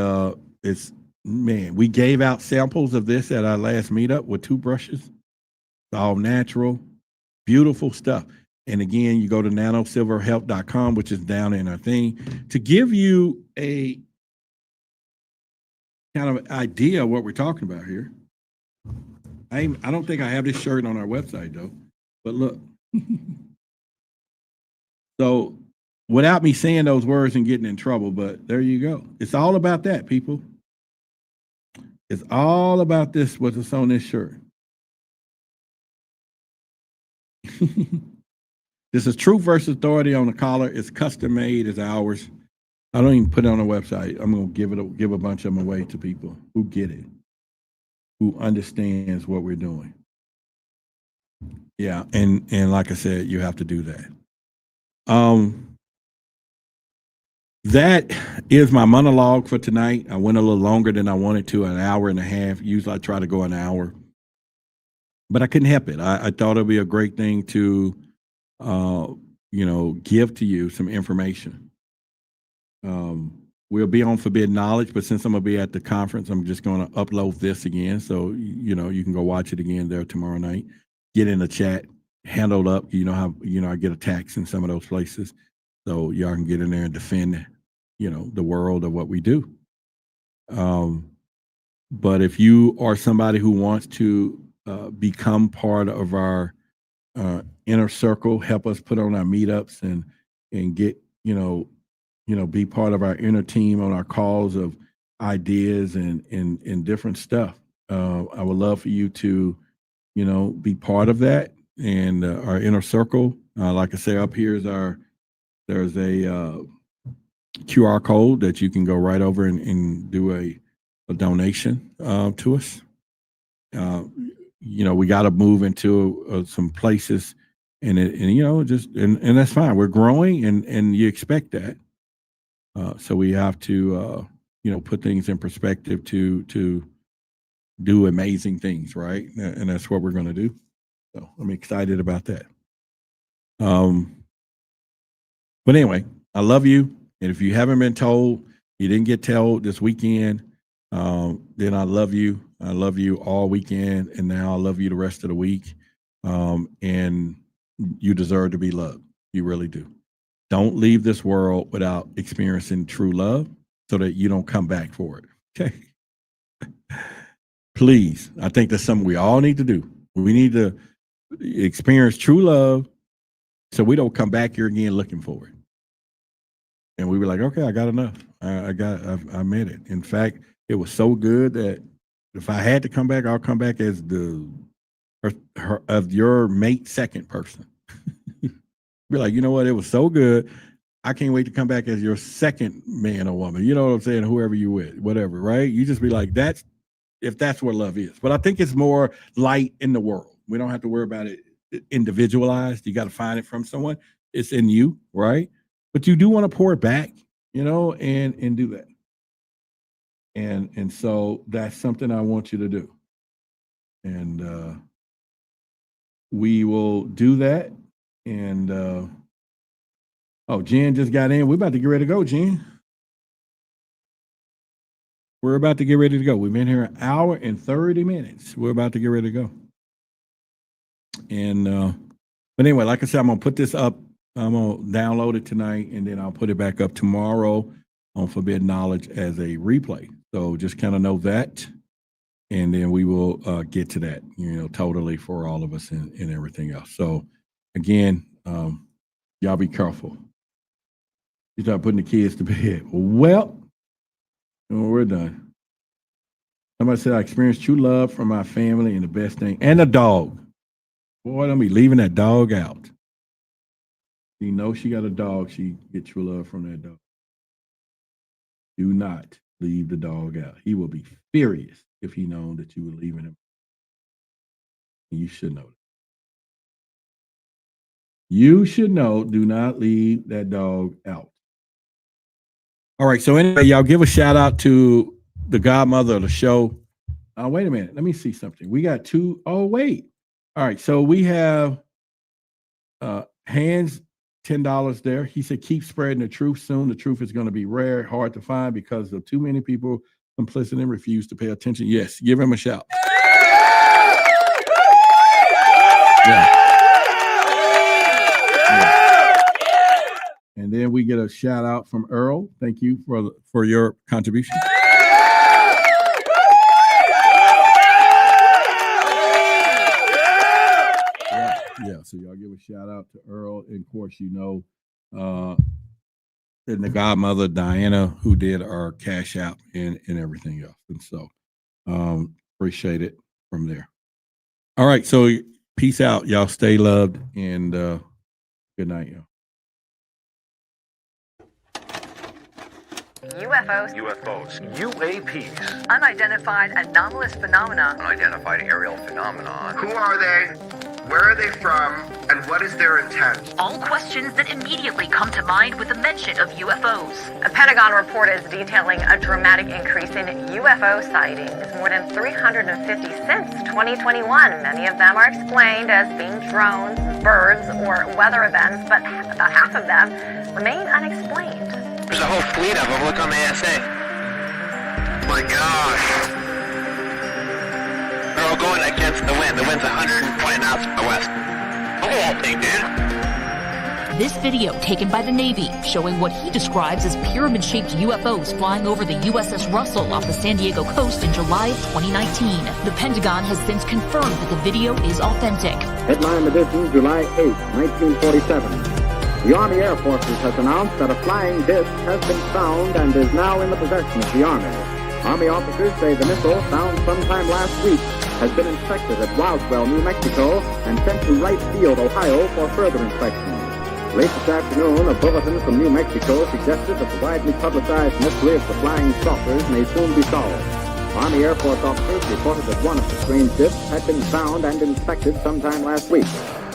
it's, man, we gave out samples of this at our last meetup with toothbrushes. It's all natural, beautiful stuff. And again, you go to nanosilverhealth.com, which is down in our thing, to give you a kind of idea of what we're talking about here. I don't think I have this shirt on our website though, but look. So without me saying those words and getting in trouble, but there you go. It's all about that, people. It's all about this, what's on this shirt. This is Truth versus Authority on the collar. It's custom made. It's ours. I don't even put it on the website. I'm going to give a bunch of them away to people who get it, who understands what we're doing. Yeah, and like I said, you have to do that. That is my monologue for tonight. I went a little longer than I wanted to, an hour and a half. Usually I try to go an hour, but I couldn't help it. I thought it'd be a great thing to give to you some information. We'll be on Forbidden Knowledge, but since I'm gonna be at the conference, I'm just gonna upload this again. So, you can go watch it again there tomorrow night. Get in the chat, handled up. You know how, I get attacks in some of those places. So y'all can get in there and defend, the world of what we do. But if you are somebody who wants to become part of our inner circle, help us put on our meetups and get, be part of our inner team on our calls of ideas and different stuff. I would love for you to, be part of that and our inner circle. Like I say, up here is there's a QR code that you can go right over and do a donation to us. We got to move into some places and that's fine. We're growing and you expect that. So we have to, put things in perspective to do amazing things, right? And that's what we're going to do. So I'm excited about that. But anyway, I love you. And if you haven't been told, You didn't get told this weekend. Then I love you. I love you all weekend, and now I love you the rest of the week. And you deserve to be loved. You really do. Don't leave this world without experiencing true love so that you don't come back for it. Okay. Please. I think that's something we all need to do. We need to experience true love so we don't come back here again looking for it. And we were like, okay, I got enough. I made it. In fact, it was so good that if I had to come back, I'll come back as of your mate second person. Be like, you know what? It was so good. I can't wait to come back as your second man or woman. You know what I'm saying? Whoever you with, whatever, right? You just be like, if that's what love is. But I think it's more light in the world. We don't have to worry about it individualized. You got to find it from someone. It's in you, right? But you do want to pour it back, and do that. And so that's something I want you to do. And we will do that. And Jen just got in. We're about to get ready to go, Jen. We're about to get ready to go. We've been here an hour and 30 minutes. We're about to get ready to go. And but anyway, like I said, I'm gonna put this up. I'm gonna download it tonight, and then I'll put it back up tomorrow on Forbidden Knowledge as a replay. So just kind of know that, and then we will get to that, totally for all of us and everything else. So again, y'all be careful. You start putting the kids to bed. Well, we're done. Somebody said I experienced true love from my family and the best thing, and a dog. Boy, don't be leaving that dog out. You know she got a dog, she get true love from that dog. Do not leave the dog out. He will be furious if he knows that you were leaving him. You should know that. You should know, do not leave that dog out. All right, so anyway, y'all give a shout out to the godmother of the show. Wait a minute, let me see something. We got two. Oh, wait. All right, so we have Hands, $10 there. He said, keep spreading the truth. Soon the truth is going to be rare, hard to find because of too many people complicit and refuse to pay attention. Yes, give him a shout. Yeah. And then we get a shout out from Earl. Thank you for your contribution. Yeah, so y'all give a shout out to Earl. And of course, and the godmother, Diana, who did our cash out and everything else. And so appreciate it from there. All right, so peace out. Y'all stay loved, and good night, y'all. UFOs, UAPs, unidentified anomalous phenomena. unidentified aerial phenomenon. Who are they? Where are they from? And what is their intent? All questions that immediately come to mind with the mention of UFOs. A Pentagon report is detailing a dramatic increase in UFO sightings, more than 350 since 2021. Many of them are explained as being drones, birds, or weather events, but about half of them remain unexplained. There's a whole fleet of them. Look on the ASA. My gosh. They're all going against the wind. The wind's 120 knots from the west. Look at that thing, dude. This video taken by the Navy showing what he describes as pyramid-shaped UFOs flying over the USS Russell off the San Diego coast in July of 2019. The Pentagon has since confirmed that the video is authentic. Headline edition, July 8, 1947. The Army Air Forces has announced that a flying disc has been found and is now in the possession of the Army. Army officers say the missile, found sometime last week, has been inspected at Roswell, New Mexico, and sent to Wright Field, Ohio, for further inspection. Late this afternoon, a bulletin from New Mexico suggested that the widely publicized mystery of the flying saucers may soon be solved. Army Air Force officers reported that one of the strange discs had been found and inspected sometime last week.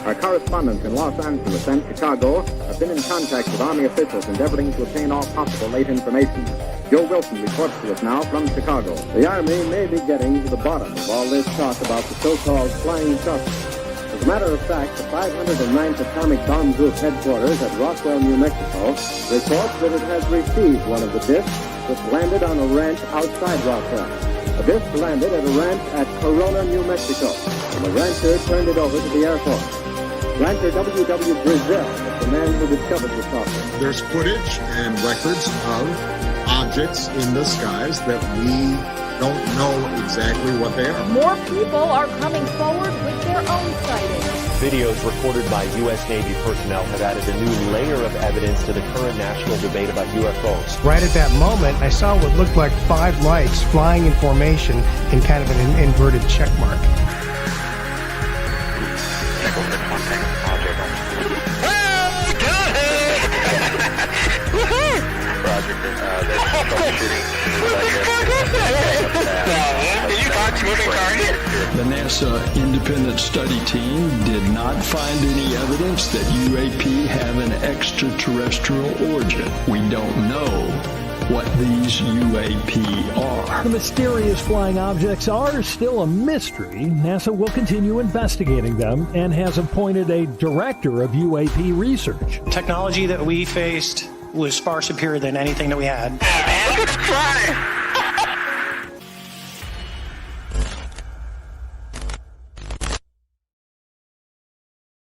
Our correspondents in Los Angeles and Chicago have been in contact with Army officials endeavoring to obtain all possible late information. Joe Wilson reports to us now from Chicago. The Army may be getting to the bottom of all this talk about the so-called flying saucers. As a matter of fact, the 509th Atomic Bomb Group headquarters at Roswell, New Mexico, reports that it has received one of the discs which landed on a ranch outside Roswell. The disc landed at a ranch at Corona, New Mexico, and the rancher turned it over to the Air Force. Rancher W.W. Brazil was the man who discovered the saucer. There's footage and records of objects in the skies that we don't know exactly what they are. More people are coming forward with their own sightings. Videos recorded by U.S. Navy personnel have added a new layer of evidence to the current national debate about UFOs. Right at that moment, I saw what looked like 5 lights flying in formation in kind of an inverted check mark. The NASA independent study team did not find any evidence that UAP have an extraterrestrial origin. We don't know what these UAP are. The mysterious flying objects are still a mystery. NASA will continue investigating them and has appointed a director of UAP research. Technology that we faced was far superior than anything that we had. Let's try.